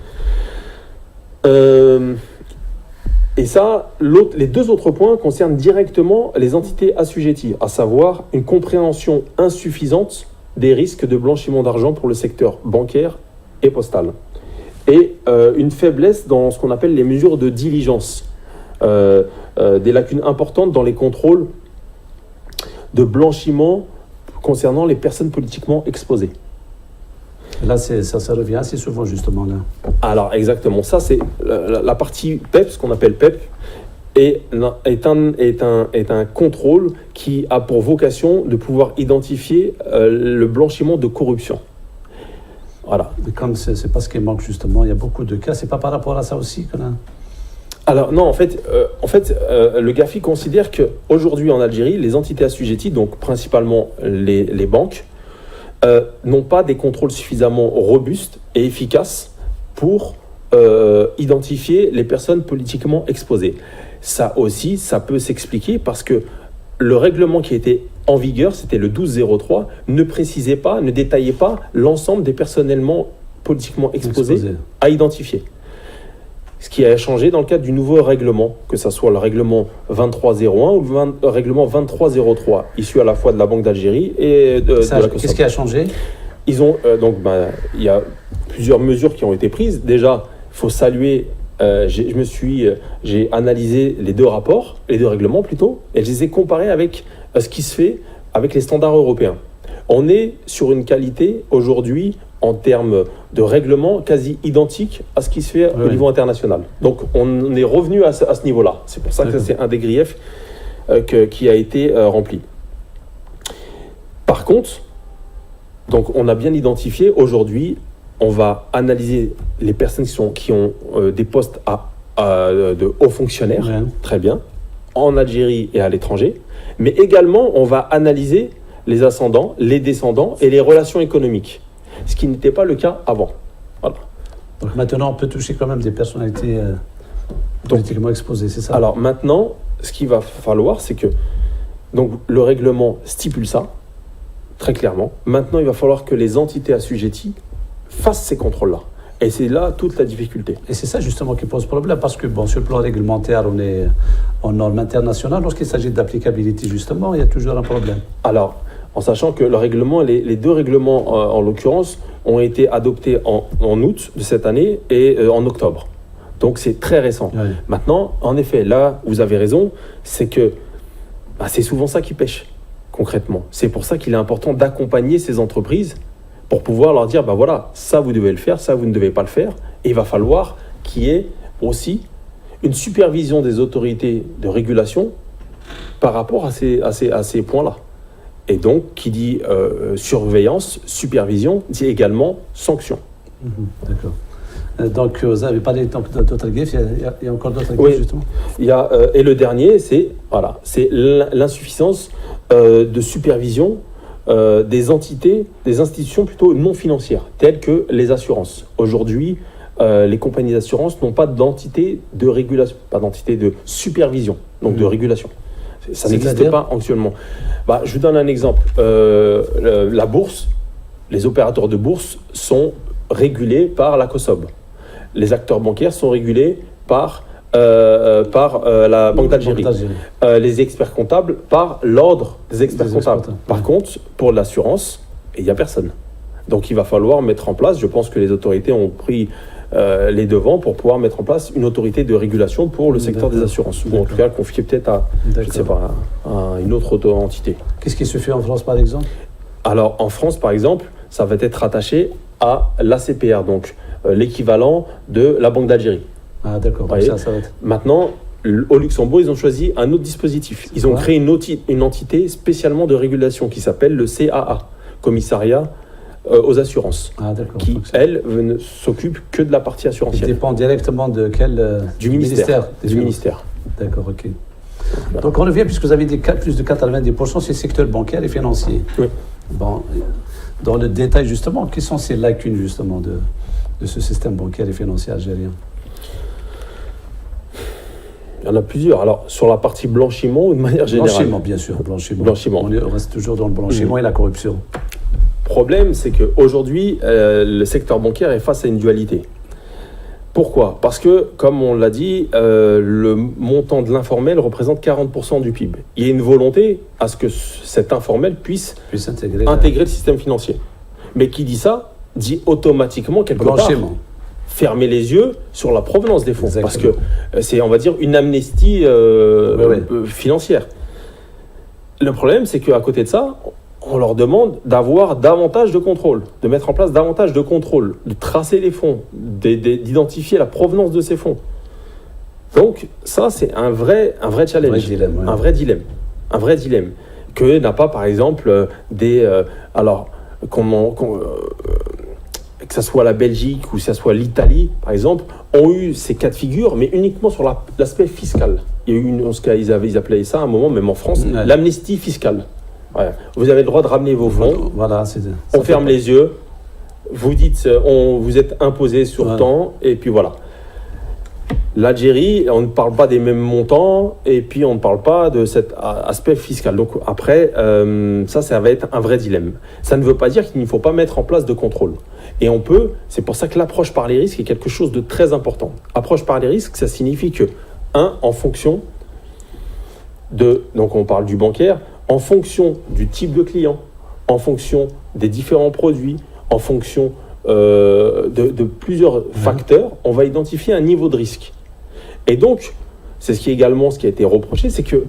Et ça, les deux autres points concernent directement les entités assujetties, à savoir une compréhension insuffisante des risques de blanchiment d'argent pour le secteur bancaire et postal. Et une faiblesse dans ce qu'on appelle les mesures de diligence. Des lacunes importantes dans les contrôles de blanchiment concernant les personnes politiquement exposées. Là, ça revient assez souvent, justement, là. Alors, exactement. Ça, c'est la partie PEP, ce qu'on appelle PEP, est un contrôle qui a pour vocation de pouvoir identifier le blanchiment de corruption. Voilà. Mais comme c'est pas ce qui manque, justement, il y a beaucoup de cas. C'est pas par rapport à ça aussi qu'on a... Alors non, en fait, le GAFI considère qu'aujourd'hui en Algérie, les entités assujetties, donc principalement les banques, n'ont pas des contrôles suffisamment robustes et efficaces pour identifier les personnes politiquement exposées. Ça aussi, ça peut s'expliquer parce que le règlement qui était en vigueur, c'était le 1203, ne précisait pas, ne détaillait pas l'ensemble des personnellement politiquement exposés à identifier. Ce qui a changé dans le cadre du nouveau règlement, que ce soit le règlement 2301 ou le règlement 2303, issu à la fois de la Banque d'Algérie et de la COSOP. Qu'est-ce qui a changé? Ils ont il y a plusieurs mesures qui ont été prises. Déjà, il faut saluer. J'ai analysé les deux rapports, les deux règlements plutôt, et je les ai comparés avec ce qui se fait avec les standards européens. On est sur une qualité aujourd'hui en termes de règlement quasi identique à ce qui se fait au niveau international. Donc on est revenu à ce niveau-là. C'est pour ça que c'est un des griefs qui a été rempli. Par contre, donc on a bien identifié, aujourd'hui, on va analyser les personnes qui ont des postes de hauts fonctionnaires, très bien, en Algérie et à l'étranger, mais également on va analyser les ascendants, les descendants et les relations économiques. Ce qui n'était pas le cas avant. Voilà. Donc maintenant, on peut toucher quand même des personnalités politiquement exposées, c'est ça? Alors maintenant, ce qu'il va falloir, c'est que donc, le règlement stipule ça, très clairement. Maintenant, il va falloir que les entités assujetties fassent ces contrôles-là. Et c'est là toute la difficulté. Et c'est ça justement qui pose problème, parce que bon, sur le plan réglementaire, on est en norme internationale. Lorsqu'il s'agit d'applicabilité, justement, il y a toujours un problème. Alors, en sachant que le règlement, les deux règlements en l'occurrence, ont été adoptés en août de cette année et en octobre. Donc c'est très récent. Oui. Maintenant, en effet, là, vous avez raison, c'est que bah, c'est souvent ça qui pêche, concrètement. C'est pour ça qu'il est important d'accompagner ces entreprises pour pouvoir leur dire, bah voilà, ça vous devez le faire, ça vous ne devez pas le faire. Et il va falloir qu'il y ait aussi une supervision des autorités de régulation par rapport à ces points-là. Et donc, qui dit surveillance, supervision, dit également sanction. D'accord. Donc, vous avez parlé d'autres griffes, il y a encore d'autres griffes, Oui. justement. Il y a, et le dernier, c'est l'insuffisance de supervision des entités, des institutions plutôt non financières, telles que les assurances. Aujourd'hui, les compagnies d'assurance n'ont pas d'entité de régulation, pas d'entité de supervision, donc de régulation. Ça n'existe pas actuellement. Bah, je vous donne un exemple. La bourse, les opérateurs de bourse sont régulés par la COSOB. Les acteurs bancaires sont régulés par la Banque d'Algérie. Les experts comptables par l'ordre des experts comptables. Par contre, pour l'assurance, il n'y a personne. Donc il va falloir mettre en place, je pense que les autorités ont pris les devants pour pouvoir mettre en place une autorité de régulation pour le secteur des assurances. Ou en tout cas confier peut-être à, je ne sais pas, à une autre entité. Qu'est-ce qui se fait en France, par exemple? Alors en France, par exemple, ça va être rattaché à l'ACPR, donc l'équivalent de la Banque d'Algérie. Ah d'accord, donc ça va être... Maintenant, au Luxembourg, ils ont choisi un autre dispositif. Ils ont créé une entité spécialement de régulation qui s'appelle le CAA, Commissariat aux assurances, qui, elle, ne s'occupe que de la partie assurantielle. Il dépend directement de quel... du ministère. Du ministère. D'accord, ok. Voilà. Donc on revient, puisque vous avez dit plus de 90%, c'est le secteur bancaire et financier. Oui. Bon, dans le détail, justement, quelles sont ces lacunes, justement, de ce système bancaire et financier algérien? Il y en a plusieurs. Alors, sur la partie blanchiment, de manière générale. Blanchiment, bien sûr. Blanchiment. On reste toujours dans le blanchiment et la corruption. Le problème, c'est qu'aujourd'hui, le secteur bancaire est face à une dualité. Pourquoi? Parce que, comme on l'a dit, le montant de l'informel représente 40% du PIB. Il y a une volonté à ce que cet informel puisse intégrer le système financier. Mais qui dit ça, dit automatiquement quelque part fermer les yeux sur la provenance des fonds. Exactement. Parce que c'est, on va dire, une amnistie financière. Le problème, c'est qu'à côté de ça, on leur demande d'avoir davantage de contrôle, de mettre en place davantage de contrôle, de tracer les fonds, d'identifier la provenance de ces fonds. Donc ça, c'est un vrai challenge, un vrai dilemme, que n'a pas, par exemple, que ce soit la Belgique ou que ce soit l'Italie, par exemple, ont eu ces cas de figure, mais uniquement sur l'aspect fiscal. Il y a eu ils appelaient ça à un moment, même en France, l'amnistie fiscale. Ouais. Vous avez le droit de ramener vos fonds, on ferme les yeux, vous dites, vous êtes imposé sur temps, et puis voilà. L'Algérie, on ne parle pas des mêmes montants, et puis on ne parle pas de cet aspect fiscal. Donc après, ça va être un vrai dilemme. Ça ne veut pas dire qu'il ne faut pas mettre en place de contrôle. Et c'est pour ça que l'approche par les risques est quelque chose de très important. Approche par les risques, ça signifie que, en fonction donc on parle du bancaire, en fonction du type de client, en fonction des différents produits, en fonction de plusieurs facteurs, on va identifier un niveau de risque. Et donc, c'est ce qui a été reproché, c'est que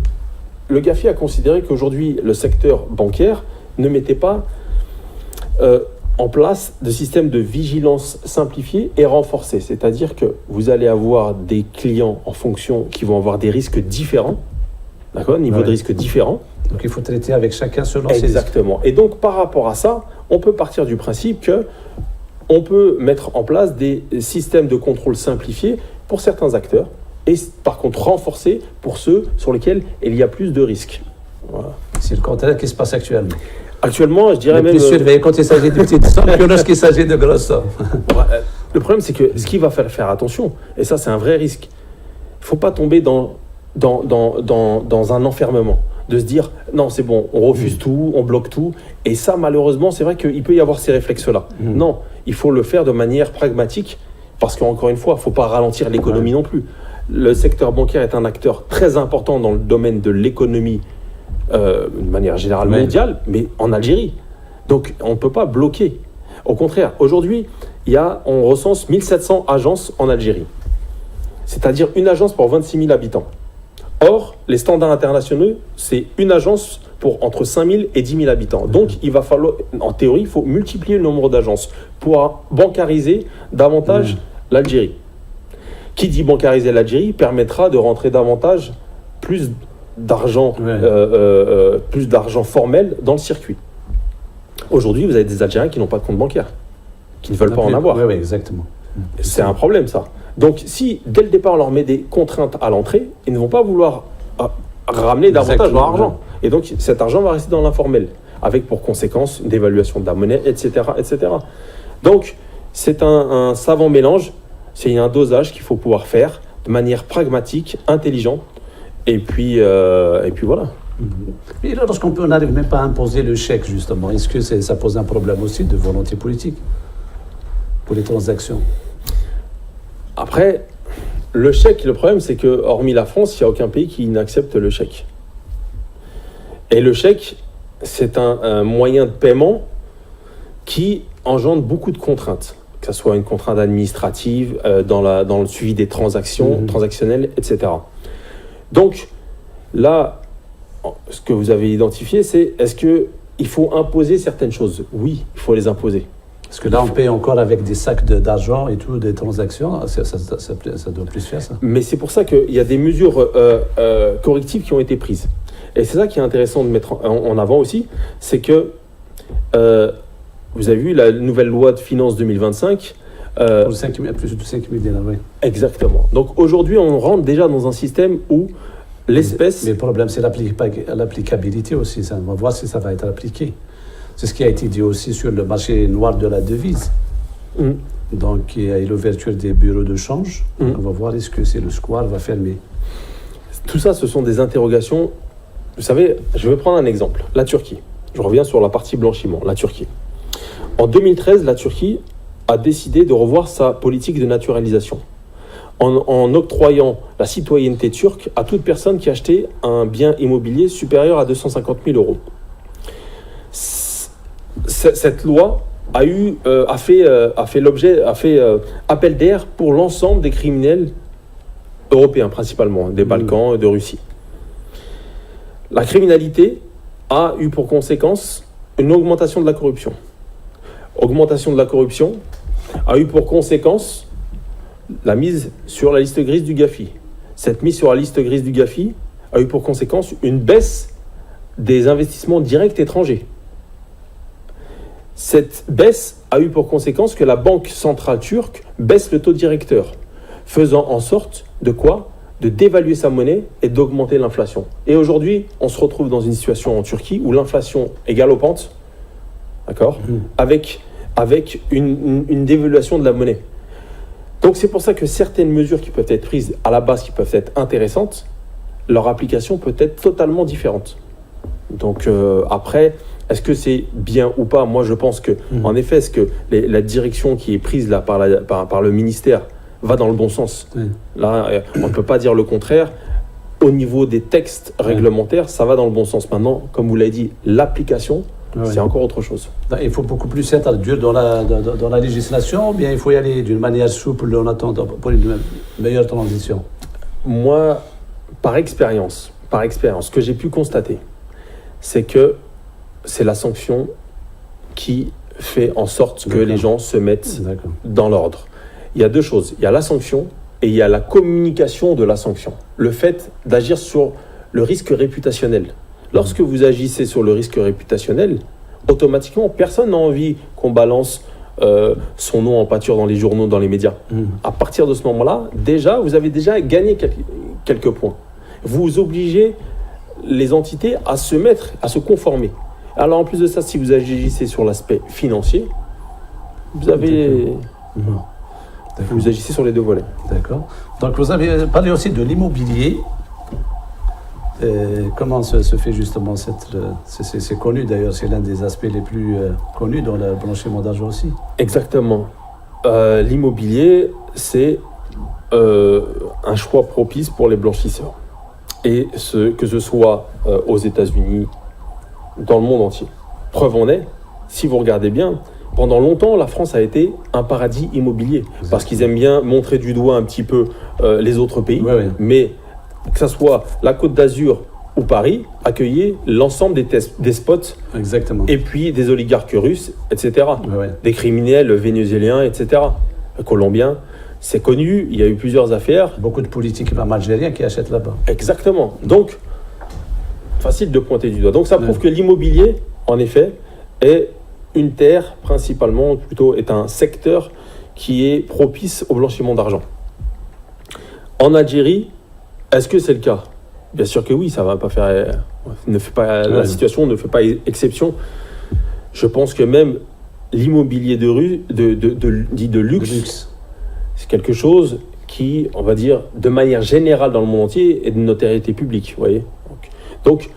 le GAFI a considéré qu'aujourd'hui, le secteur bancaire ne mettait pas en place de système de vigilance simplifié et renforcé. C'est-à-dire que vous allez avoir des clients en fonction qui vont avoir des risques différents, d'accord, niveau de risque différent. Donc il faut traiter avec chacun selon ses risques. Exactement. Et donc par rapport à ça, on peut partir du principe que on peut mettre en place des systèmes de contrôle simplifiés pour certains acteurs et par contre renforcés pour ceux sur lesquels il y a plus de risques. Voilà. C'est le contraire qui se passe actuellement. Actuellement, je dirais même... plus surveillé quand il s'agit de petites sommes que lorsqu'il s'agit de grosses sommes. Le problème, c'est que ce qui va faire attention, et ça c'est un vrai risque, il ne faut pas tomber dans un enfermement. De se dire, non, c'est bon, on refuse tout, on bloque tout. Et ça, malheureusement, c'est vrai qu'il peut y avoir ces réflexes-là. Non, il faut le faire de manière pragmatique, parce qu'encore une fois, il ne faut pas ralentir l'économie non plus. Le secteur bancaire est un acteur très important dans le domaine de l'économie, de manière générale mondiale, mais en Algérie. Donc, on ne peut pas bloquer. Au contraire, aujourd'hui, on recense 1700 agences en Algérie. C'est-à-dire une agence pour 26 000 habitants. Or, les standards internationaux, c'est une agence pour entre 5 000 et 10 000 habitants. Donc, il va falloir, en théorie, il faut multiplier le nombre d'agences pour bancariser davantage l'Algérie. Qui dit bancariser l'Algérie permettra de rentrer davantage plus d'argent formel dans le circuit. Aujourd'hui, vous avez des Algériens qui n'ont pas de compte bancaire, qui ne veulent pas en avoir. Oui, exactement. C'est un problème, ça. Donc, si dès le départ on leur met des contraintes à l'entrée, ils ne vont pas vouloir ramener davantage leur argent. Et donc, cet argent va rester dans l'informel, avec pour conséquence une dévaluation de la monnaie, etc. etc. Donc, c'est un savant mélange, c'est un dosage qu'il faut pouvoir faire de manière pragmatique, intelligente, et puis voilà. Et lorsqu'on n'arrive même pas à imposer le chèque, justement, est-ce que ça pose un problème aussi de volonté politique pour les transactions? Après, le chèque, le problème, c'est que, hormis la France, il n'y a aucun pays qui n'accepte le chèque. Et le chèque, c'est un moyen de paiement qui engendre beaucoup de contraintes, que ce soit une contrainte administrative, dans le suivi des transactions, transactionnelles, etc. Donc, là, ce que vous avez identifié, c'est est-ce qu'il faut imposer certaines choses? Oui, il faut les imposer. Parce que là, on paye encore avec des sacs d'argent et tout, des transactions. Ça doit plus faire, ça. Mais c'est pour ça qu'il y a des mesures correctives qui ont été prises. Et c'est ça qui est intéressant de mettre en avant aussi, c'est que vous avez vu la nouvelle loi de finances 2025. Pour plus de 5 000 dinars, oui. Exactement. Donc aujourd'hui, on rentre déjà dans un système où l'espèce... Mais le problème, c'est l'applicabilité aussi. Ça. On va voir si ça va être appliqué. C'est ce qui a été dit aussi sur le marché noir de la devise. Donc, il y a l'ouverture des bureaux de change. On va voir est-ce que le square va fermer. Tout ça, ce sont des interrogations. Vous savez, je vais prendre un exemple. La Turquie. Je reviens sur la partie blanchiment. La Turquie. En 2013, la Turquie a décidé de revoir sa politique de naturalisation en octroyant la citoyenneté turque à toute personne qui achetait un bien immobilier supérieur à 250 000 euros. Cette loi a fait appel d'air pour l'ensemble des criminels européens, principalement, des Balkans et de Russie. La criminalité a eu pour conséquence une augmentation de la corruption. Augmentation de la corruption a eu pour conséquence la mise sur la liste grise du GAFI. Cette mise sur la liste grise du GAFI a eu pour conséquence une baisse des investissements directs étrangers. Cette baisse a eu pour conséquence que la Banque centrale turque baisse le taux directeur, faisant en sorte de quoi? De dévaluer sa monnaie et d'augmenter l'inflation. Et aujourd'hui, on se retrouve dans une situation en Turquie où l'inflation est galopante, d'accord, avec une dévaluation de la monnaie. Donc c'est pour ça que certaines mesures qui peuvent être prises à la base, qui peuvent être intéressantes, leur application peut être totalement différente. Donc après, est-ce que c'est bien ou pas? Moi je pense que, en effet, est-ce que la direction qui est prise là par le ministère va dans le bon sens? Là, on ne peut pas dire le contraire. Au niveau des textes réglementaires, ça va dans le bon sens. Maintenant, comme vous l'avez dit, l'application, c'est encore autre chose. Il faut beaucoup plus être dur dans la législation, ou bien il faut y aller d'une manière souple en attendant pour une meilleure transition? Moi, par expérience, ce que j'ai pu constater, c'est que c'est la sanction qui fait en sorte que les gens se mettent dans l'ordre. Il y a deux choses. Il y a la sanction et il y a la communication de la sanction. Le fait d'agir sur le risque réputationnel. Lorsque vous agissez sur le risque réputationnel, automatiquement, personne n'a envie qu'on balance son nom en pâture dans les journaux, dans les médias. À partir de ce moment-là, vous avez déjà gagné quelques points. Vous obligez les entités à se conformer. Alors en plus de ça, si vous agissez sur l'aspect financier, vous agissez sur les deux volets. D'accord. Donc vous avez parlé aussi de l'immobilier. Comment se fait justement c'est connu d'ailleurs, c'est l'un des aspects les plus connus dans le blanchiment d'argent aussi. Exactement. L'immobilier, c'est un choix propice pour les blanchisseurs. Et que ce soit aux États-Unis, dans le monde entier. Preuve en est, si vous regardez bien, pendant longtemps, la France a été un paradis immobilier. Parce qu'ils aiment bien montrer du doigt un petit peu les autres pays. Mais que ce soit la Côte d'Azur ou Paris, accueillait l'ensemble des despotes Exactement. et puis des oligarques russes, etc. Ouais. Des criminels vénézuéliens, etc. Colombiens, c'est connu, il y a eu plusieurs affaires. Beaucoup de politiques même algériens qui achètent là-bas. Exactement. Donc, facile de pointer du doigt. Donc, ça prouve Ouais. que l'immobilier, en effet, est une terre, principalement, plutôt, est un secteur qui est propice au blanchiment d'argent. En Algérie, est-ce que c'est le cas? Bien sûr que oui, ça va pas faire. La situation ne fait pas exception. Je pense que même l'immobilier dit de luxe, c'est quelque chose qui, on va dire, de manière générale dans le monde entier, est de notoriété publique. Vous voyez. Donc,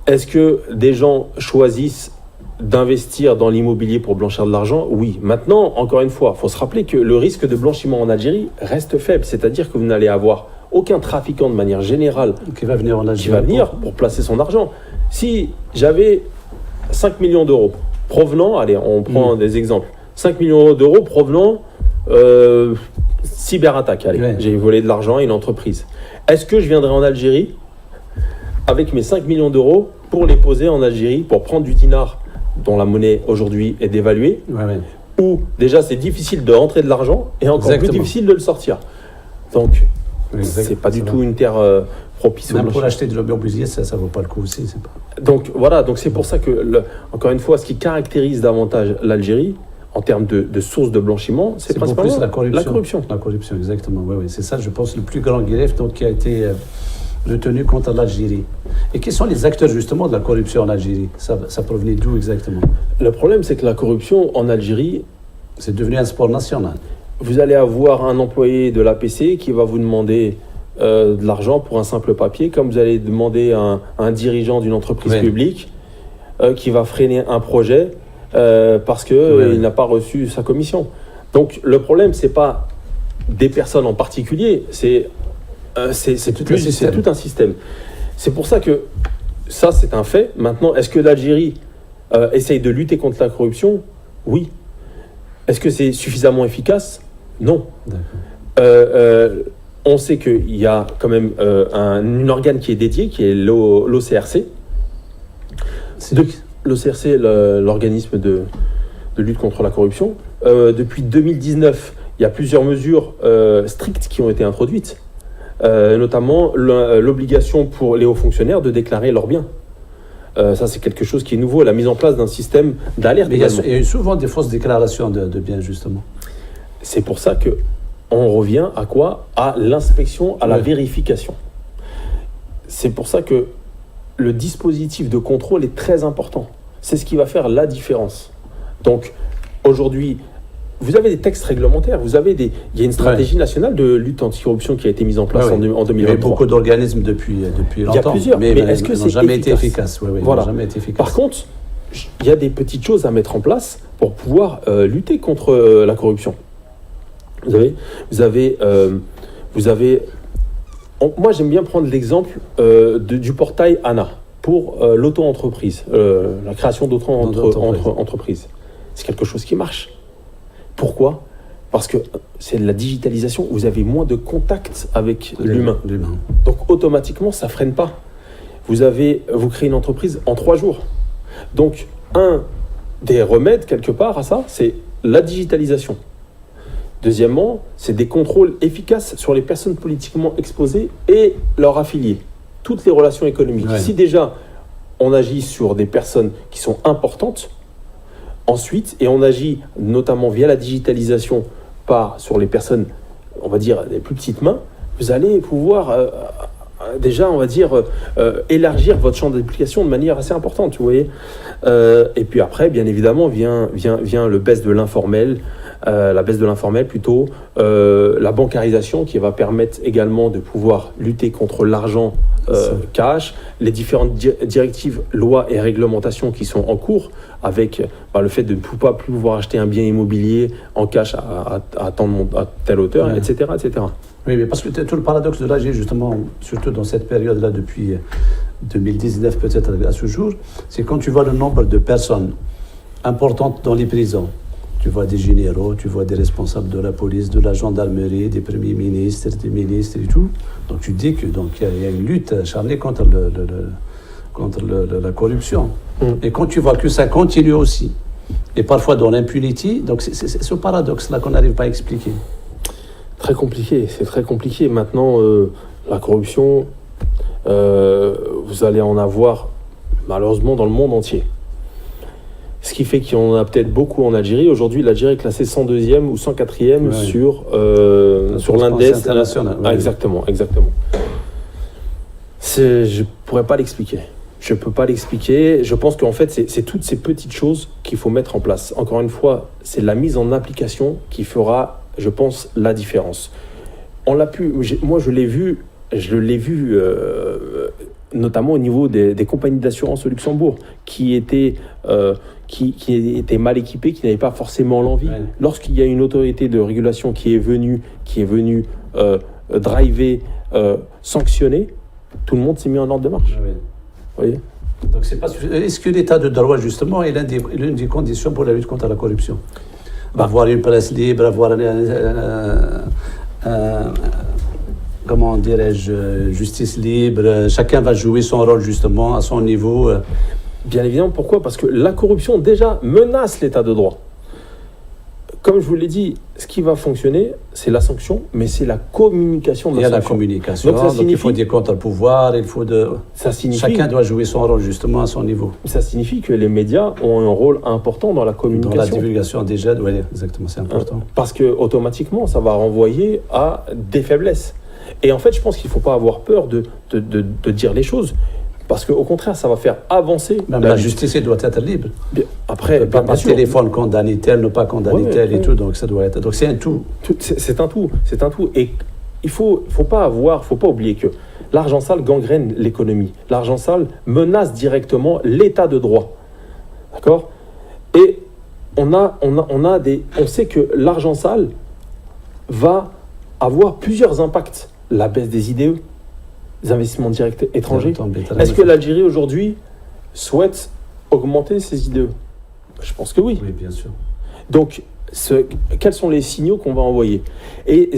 est-ce que des gens choisissent d'investir dans l'immobilier pour blanchir de l'argent? Oui. Maintenant, encore une fois, il faut se rappeler que le risque de blanchiment en Algérie reste faible. C'est-à-dire que vous n'allez avoir aucun trafiquant de manière générale qui va venir en Algérie. qui va venir pour placer son argent. Si j'avais 5 millions d'euros provenant, allez, on prend des exemples, 5 millions d'euros provenant cyberattaque, allez, Ouais. j'ai volé de l'argent à une entreprise. Est-ce que je viendrai en Algérie avec mes 5 millions d'euros pour les poser en Algérie, pour prendre du dinar dont la monnaie aujourd'hui est dévaluée, Ouais. où déjà c'est difficile de rentrer de l'argent et encore Exactement. plus difficile de le sortir. Donc, Exact. c'est pas du C'est tout vrai. une terre propice au Même pour blanchiment. acheter de l'immobilier, ça vaut pas le coup aussi. C'est pas... Donc voilà, donc c'est pour ça que, encore une fois, ce qui caractérise davantage l'Algérie, en termes de sources de blanchiment, c'est beaucoup principalement plus la corruption. la corruption. La corruption, exactement. Oui. C'est ça, je pense, le plus grand grief donc, qui a été retenu contre l'Algérie. Et qui sont les acteurs justement de la corruption en Algérie? Ça provenait d'où exactement? Le problème, c'est que la corruption en Algérie, C'est devenu un sport national. vous allez avoir un employé de l'APC qui va vous demander de l'argent pour un simple papier, comme vous allez demander à un dirigeant d'une entreprise Oui. publique qui va freiner un projet parce qu'il Oui. n'a pas reçu sa commission. Donc le problème, c'est pas des personnes en particulier, c'est tout un système. tout un système. C'est pour ça que ça, c'est un fait. Maintenant, est-ce que l'Algérie essaye de lutter contre la corruption? Oui. Est-ce que c'est suffisamment efficace? Non. D'accord. On sait qu'il y a quand même un organe qui est dédié, qui est l'OCRC. L'OCRC, l'organisme de lutte contre la corruption. Depuis 2019, il y a plusieurs mesures strictes qui ont été introduites, notamment l'obligation pour les hauts fonctionnaires de déclarer leurs biens. Ça, c'est quelque chose qui est nouveau, la mise en place d'un système d'alerte Mais il y également. a eu souvent des fausses déclarations de biens, justement. C'est pour ça que on revient à quoi? À l'inspection, à la Ouais. vérification. C'est pour ça que le dispositif de contrôle est très important. C'est ce qui va faire la différence. Donc, aujourd'hui, vous avez des textes réglementaires, il y a une stratégie nationale de lutte anticorruption qui a été mise en place Ouais, en Il y avait 2023. beaucoup d'organismes depuis longtemps. Il y a plusieurs, mais est-ce que ils n'ont c'est jamais été efficace? efficaces. Oui, ils Voilà. n'ont jamais été efficaces. Par contre, il y a des petites choses à mettre en place pour pouvoir lutter contre la corruption. Moi, j'aime bien prendre l'exemple du portail ANA pour l'auto-entreprise, la création d'auto-entreprises. C'est quelque chose qui marche. Pourquoi? Parce que c'est de la digitalisation. Vous avez moins de contact avec l'humain. Donc, automatiquement, ça ne freine pas. Vous créez une entreprise en 3 jours. Donc, un des remèdes, quelque part, à ça, c'est la digitalisation. Deuxièmement, c'est des contrôles efficaces sur les personnes politiquement exposées et leurs affiliés. Toutes les relations économiques. Ouais. Si déjà, on agit sur des personnes qui sont importantes, ensuite, et on agit notamment via la digitalisation sur les personnes, on va dire, les plus petites mains, vous allez pouvoir déjà, on va dire, élargir votre champ d'application de manière assez importante, vous voyez. Et puis après, bien évidemment, vient la baisse de l'informel, la bancarisation qui va permettre également de pouvoir lutter contre l'argent cash, les différentes directives, lois et réglementations qui sont en cours avec le fait de ne pas plus pouvoir acheter un bien immobilier en cash à telle hauteur, Ouais. etc., etc. Oui, mais parce que tout le paradoxe de l'Algérie, justement, surtout dans cette période-là, depuis 2019 peut-être à ce jour, c'est quand tu vois le nombre de personnes importantes dans les prisons, Tu vois des généraux, tu vois des responsables de la police, de la gendarmerie, des premiers ministres, des ministres et tout. Donc tu dis que donc il y a une lutte acharnée contre la corruption. Et quand tu vois que ça continue aussi, et parfois dans l'impunité, donc c'est ce paradoxe-là qu'on n'arrive pas à expliquer. Très compliqué, c'est très compliqué. Maintenant, la corruption, vous allez en avoir malheureusement dans le monde entier. Ce qui fait qu'il y en a peut-être beaucoup en Algérie. Aujourd'hui, l'Algérie est classée 102e ou 104e sur l'index international. Ah, exactement. Je ne pourrais pas l'expliquer. Je ne peux pas l'expliquer. Je pense qu'en fait, c'est toutes ces petites choses qu'il faut mettre en place. Encore une fois, c'est la mise en application qui fera, je pense, la différence. Moi, je l'ai vu notamment au niveau des compagnies d'assurance au Luxembourg, qui étaient mal équipées, qui n'avaient pas forcément l'envie. Ouais. Lorsqu'il y a une autorité de régulation qui est venue driver, sanctionner, tout le monde s'est mis en ordre de marche. Ouais. Vous voyez ? Donc est-ce que l'état de droit, justement, est l'une des conditions pour la lutte contre la corruption ? Avoir une presse libre, avoir comment dirais-je, justice libre, chacun va jouer son rôle justement à son niveau. Bien évidemment, pourquoi ? Parce que la corruption déjà menace l'état de droit. Comme je vous l'ai dit, ce qui va fonctionner, c'est la sanction, mais c'est la communication de la sanction. Il y a la communication, donc il faut des contre-pouvoirs, chacun doit jouer son rôle justement à son niveau. Ça signifie que les médias ont un rôle important dans la communication. Dans la divulgation déjà, oui, exactement, c'est important. Parce que automatiquement, ça va renvoyer à des faiblesses. Et en fait, je pense qu'il ne faut pas avoir peur de dire les choses. Parce qu'au contraire, ça va faire avancer. Même la justice doit être libre. Après, pas par téléphone condamner tel, ne pas condamner tel et tout. Donc ça doit être. Donc c'est un tout. C'est un tout. Et il faut pas oublier que l'argent sale gangrène l'économie. L'argent sale menace directement l'état de droit. D'accord ? Et on sait que l'argent sale va avoir plusieurs impacts. La baisse des IDE, des investissements directs étrangers. Est-ce que l'Algérie aujourd'hui souhaite augmenter ses IDE ? Je pense que oui. Oui, bien sûr. Donc, quels sont les signaux qu'on va envoyer ? Et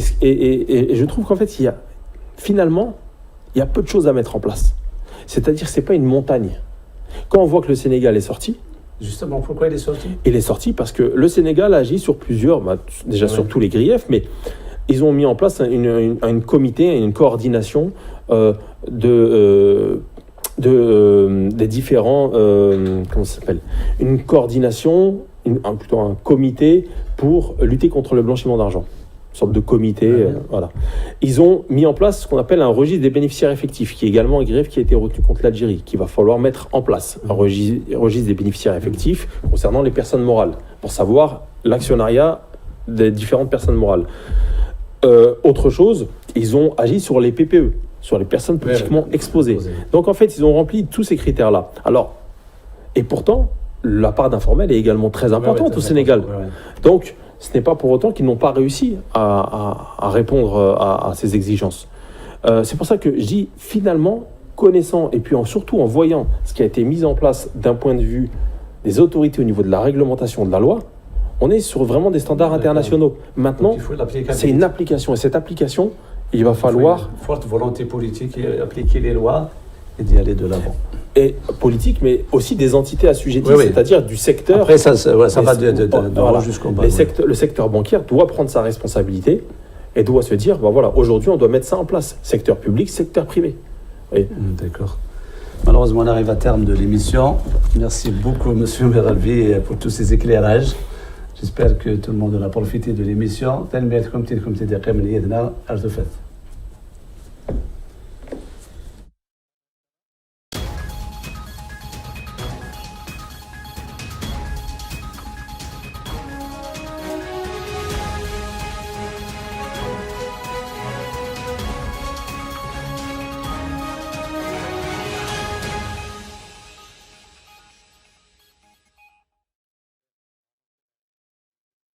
je trouve qu'en fait, il y a peu de choses à mettre en place. C'est-à-dire que ce n'est pas une montagne. Quand on voit que le Sénégal est sorti... Justement, pourquoi il est sorti ? Il est sorti parce que le Sénégal agit sur plusieurs, sur tous les griefs, mais ils ont mis en place un comité, une coordination des différents... comment ça s'appelle ? Une coordination, plutôt un comité pour lutter contre le blanchiment d'argent. Une sorte de comité, voilà. Ils ont mis en place ce qu'on appelle un registre des bénéficiaires effectifs, qui est également un grief qui a été retenu contre l'Algérie, qu'il va falloir mettre en place. Un registre des bénéficiaires effectifs concernant les personnes morales, pour savoir l'actionnariat des différentes personnes morales. Autre chose, ils ont agi sur les PPE, sur les personnes politiquement exposées. Donc en fait, ils ont rempli tous ces critères-là. Alors, et pourtant, la part d'informel est également très importante au Sénégal. Donc, ce n'est pas pour autant qu'ils n'ont pas réussi à répondre à ces exigences. C'est pour ça que je dis, finalement, connaissant, et puis surtout en voyant ce qui a été mis en place d'un point de vue des autorités au niveau de la réglementation de la loi, on est sur vraiment des standards internationaux. Maintenant, c'est une application. Et cette application, il va falloir... Une forte volonté politique et appliquer les lois et d'y aller de l'avant. Et politique, mais aussi des entités assujetties, c'est-à-dire du secteur... Après, ça va de jusqu'au bas. Le secteur bancaire doit prendre sa responsabilité et doit se dire, aujourd'hui, on doit mettre ça en place. Secteur public, secteur privé. D'accord. Malheureusement, on arrive à terme de l'émission. Merci beaucoup, M. Meralvi, pour tous ces éclairages. J'espère que tout le monde en a profité de l'émission.